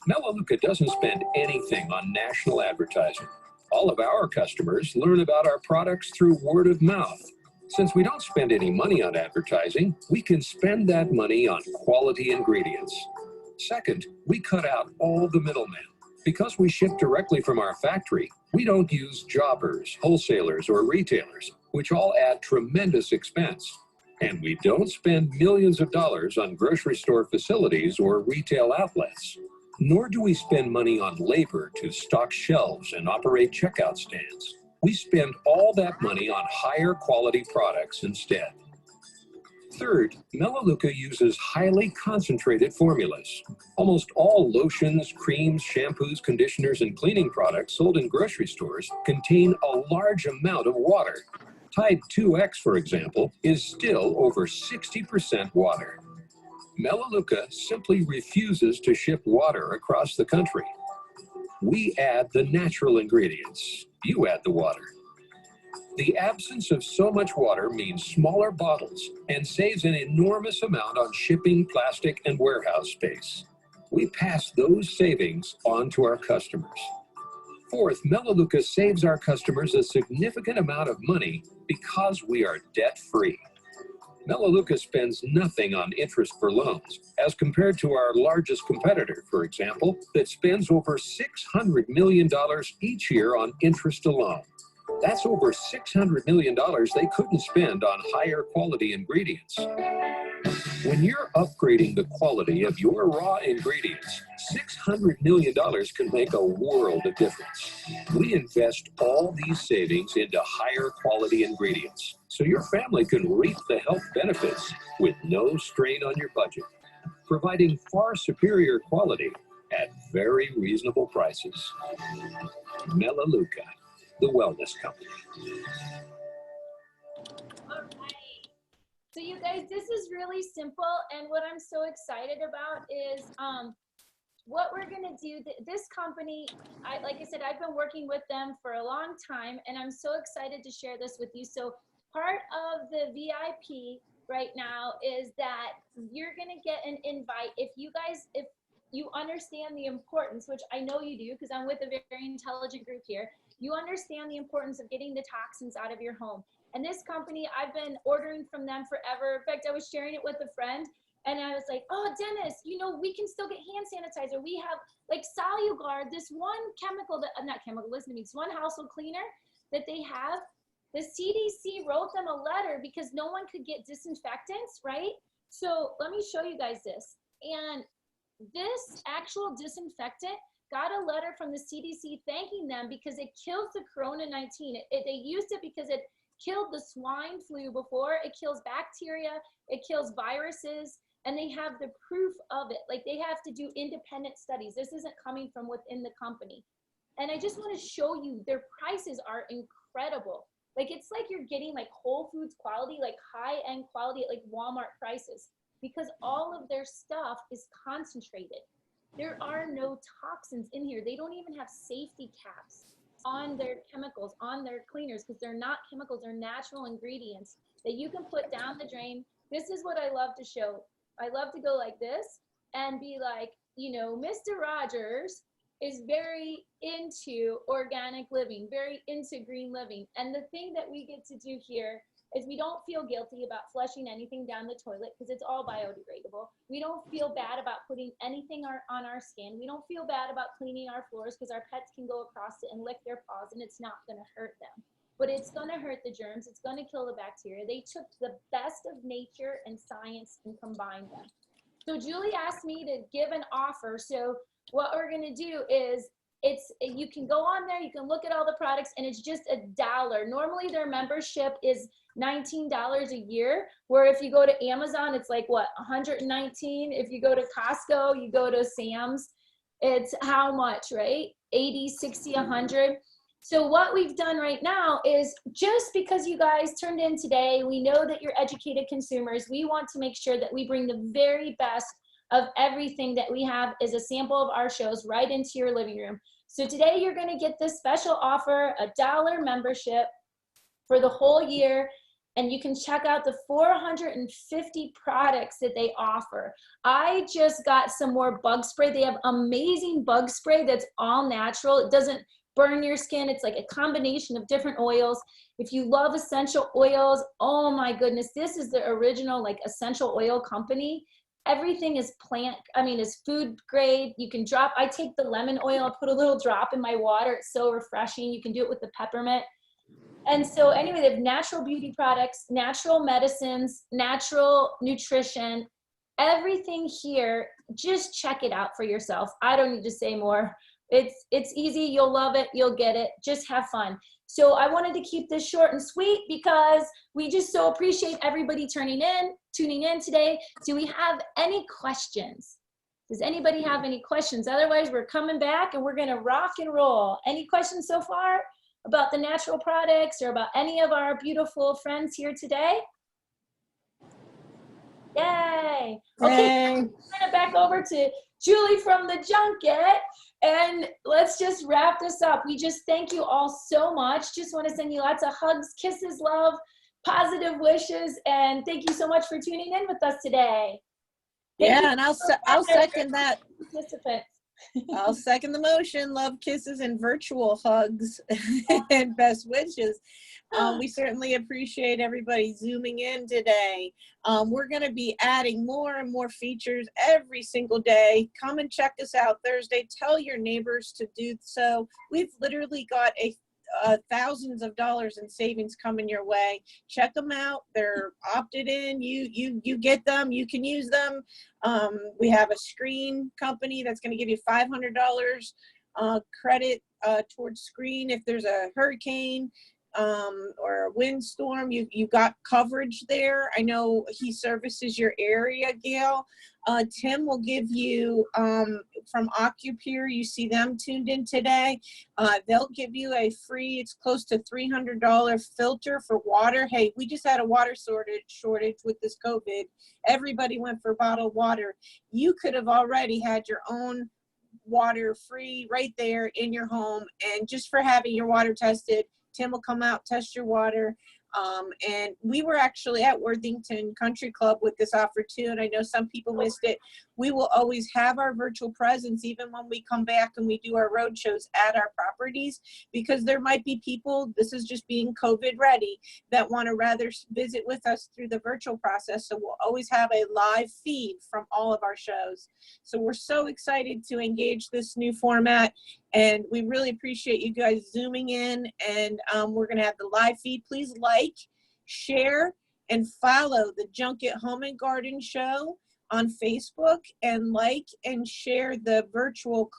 Melaleuca doesn't spend anything on national advertising. All of our customers learn about our products through word of mouth. Since we don't spend any money on advertising, we can spend that money on quality ingredients. Second, we cut out all the middlemen. Because we ship directly from our factory, we don't use jobbers, wholesalers, or retailers, which all add tremendous expense. And we don't spend millions of dollars on grocery store facilities or retail outlets. Nor do we spend money on labor to stock shelves and operate checkout stands. We spend all that money on higher quality products instead. Third, Melaleuca uses highly concentrated formulas. Almost all lotions, creams, shampoos, conditioners, and cleaning products sold in grocery stores contain a large amount of water. Tide 2X, for example, is still over 60% water. Melaleuca simply refuses to ship water across the country. We add the natural ingredients. You add the water. The absence of so much water means smaller bottles and saves an enormous amount on shipping, plastic, and warehouse space. We pass those savings on to our customers. Fourth, Melaleuca saves our customers a significant amount of money because we are debt-free. Melaleuca spends nothing on interest for loans, as compared to our largest competitor, for example, that spends over $600 million each year on interest alone. That's over $600 million they couldn't spend on higher quality ingredients. When you're upgrading the quality of your raw ingredients, $600 million can make a world of difference. We invest all these savings into higher quality ingredients, so your family can reap the health benefits with no strain on your budget, providing far superior quality at very reasonable prices. Melaleuca, the wellness company. So you guys, this is really simple, and what I'm so excited about is what we're gonna do. This company, like I said, I've been working with them for a long time, and I'm so excited to share this with you. So part of the VIP right now is that you're gonna get an invite if you understand the importance, which I know you do because I'm with a very intelligent group here. You understand the importance of getting the toxins out of your home. And this company, I've been ordering from them forever. In fact, I was sharing it with a friend, and I was like, oh, Dennis, you know, we can still get hand sanitizer. We have like Soluguard, this one chemical, not chemical, listen to me, this one household cleaner that they have. The CDC wrote them a letter because no one could get disinfectants, right? So let me show you guys this. And this actual disinfectant got a letter from the CDC thanking them because it kills the Corona-19. They used it because it killed the swine flu before. It kills bacteria, it kills viruses, and they have the proof of it. Like they have to do independent studies. This isn't coming from within the company. And I just want to show you their prices are incredible. Like it's like you're getting like Whole Foods quality, like high-end quality at like Walmart prices, because all of their stuff is concentrated. There are no toxins in here. They don't even have safety caps on their chemicals, on their cleaners, because they're not chemicals, they're natural ingredients that you can put down the drain. This is what I love to show. I love to go like this and be like, you know, Mr. Rogers is very into organic living, very into green living. And the thing that we get to do here is we don't feel guilty about flushing anything down the toilet because it's all biodegradable. We don't feel bad about putting anything on our skin. We don't feel bad about cleaning our floors because our pets can go across it and lick their paws and it's not gonna hurt them. But it's gonna hurt the germs, it's gonna kill the bacteria. They took the best of nature and science and combined them. So Julie asked me to give an offer. So what we're gonna do is, you can go on there, you can look at all the products, and it's just $1. Normally their membership is $19 a year, where if you go to Amazon, it's like what, $119? If you go to Costco, you go to Sam's, it's how much, right? 80, 60, 100. So what we've done right now is, just because you guys turned in today, we know that you're educated consumers, we want to make sure that we bring the very best of everything that we have as a sample of our shows right into your living room. So today you're gonna get this special offer, $1 membership for the whole year, and you can check out the 450 products that they offer. I just got some more bug spray. They have amazing bug spray that's all natural. It doesn't burn your skin. It's like a combination of different oils. If you love essential oils, oh my goodness, this is the original like essential oil company. Everything is is food grade. You can drop, I take the lemon oil, I put a little drop in my water. It's so refreshing. You can do it with the peppermint. And so anyway, they have natural beauty products, natural medicines, natural nutrition, everything here. Just check it out for yourself. I don't need to say more. It's easy, you'll love it, you'll get it, just have fun. So I wanted to keep this short and sweet because we just so appreciate everybody tuning in today. Do we have any questions? Does anybody have any questions? Otherwise, we're coming back and we're gonna rock and roll. Any questions so far about the natural products or about any of our beautiful friends here today? Yay. Okay, I'm gonna back over to Julie from the Junket, and let's just wrap this up. We just thank you all so much. Just want to send you lots of hugs, kisses, love, positive wishes, and thank you so much for tuning in with us today. Yeah, and I'll second that. I'll second the motion. Love, kisses, and virtual hugs and best wishes. We certainly appreciate everybody zooming in today. We're going to be adding more and more features every single day. Come and check us out Thursday. Tell your neighbors to do so. We've literally got thousands of dollars in savings coming your way. Check them out. They're opted in. You get them. You can use them. We have a screen company that's going to give you $500 credit towards screen if there's a hurricane or a windstorm. You got coverage there. I know he services your area, Gail. Tim will give you from Occupure. You see them tuned in today. They'll give you a free, it's close to $300 filter for water. Hey, we just had a water shortage with this COVID. Everybody went for bottled water. You could have already had your own water free right there in your home. And just for having your water tested, Tim will come out, test your water. And we were actually at Worthington Country Club with this offer too, and I know some people missed it. We will always have our virtual presence even when we come back and we do our road shows at our properties, because there might be people, this is just being COVID ready, that want to rather visit with us through the virtual process. So we'll always have a live feed from all of our shows. So we're so excited to engage this new format, and we really appreciate you guys zooming in, and we're going to have the live feed. Please like, share, and follow the Junket Home and Garden Show on Facebook, and like and share the virtual,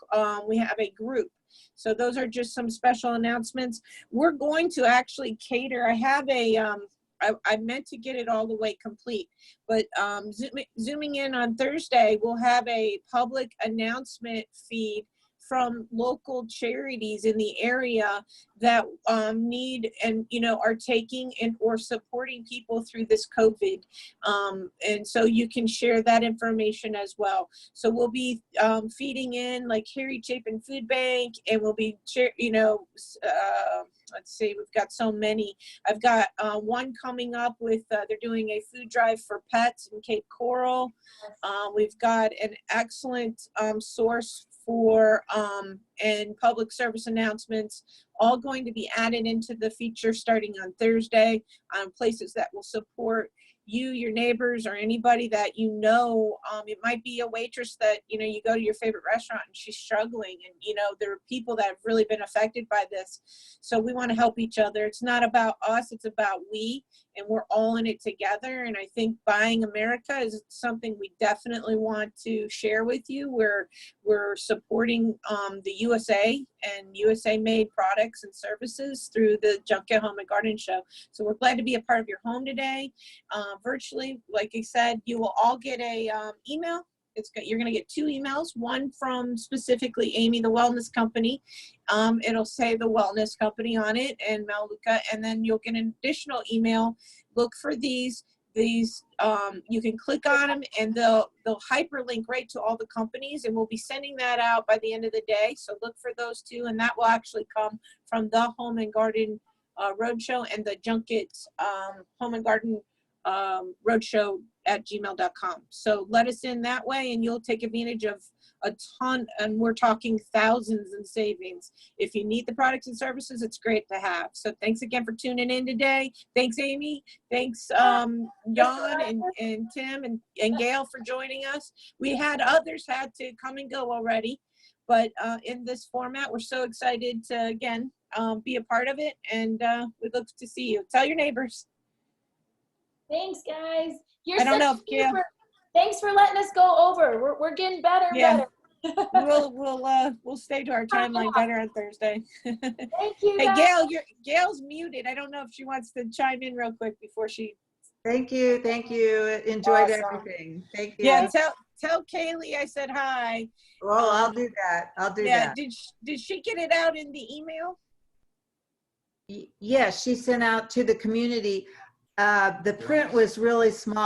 we have a group. So those are just some special announcements. We're going to actually cater, I have a I meant to get it all the way complete, but zooming in on Thursday, we'll have a public announcement feed from local charities in the area that need and are taking and or supporting people through this COVID, and so you can share that information as well. So we'll be feeding in like Harry Chapin Food Bank, and we'll be let's see, we've got so many. I've got one coming up with they're doing a food drive for pets in Cape Coral. We've got an excellent source for and public service announcements, all going to be added into the feature starting on Thursday, places that will support you, your neighbors, or anybody that you know. It might be a waitress that you go to your favorite restaurant and she's struggling, and there are people that have really been affected by this. So we want to help each other. It's not about us, it's about we, and we're all in it together. And I think Buying America is something we definitely want to share with you. We're supporting the USA and USA made products and services through the Junket Home and Garden Show. So we're glad to be a part of your home today. Virtually, like I said, you will all get a email. You're going to get 2 emails, one from specifically Amy, the wellness company. It'll say the wellness company on it and Melaleuca, and then you'll get an additional email. Look for these. You can click on them and they'll hyperlink right to all the companies, and we'll be sending that out by the end of the day. So look for those 2, and that will actually come from the Home and Garden Roadshow and the Junket Home and Garden Roadshow at gmail.com. So let us in that way, and you'll take advantage of a ton, and we're talking thousands in savings. If you need the products and services, it's great to have. So thanks again for tuning in today. Thanks, Amy. Thanks, Jan and Tim and Gail for joining us. We had others had to come and go already, but in this format, we're so excited to, again, be a part of it, and we look to see you. Tell your neighbors. Thanks, guys. I don't know if Gail. Thanks for letting us go over. We're getting better and better. We'll stay to our timeline better on Thursday. Thank you. Hey, guys. Gail's muted. I don't know if she wants to chime in real quick before she. Thank you. Enjoyed everything. Thank you. Yeah, tell Kaylee I said hi. Well, I'll do that. Did she get it out in the email? Yes, she sent out to the community. The print was really small.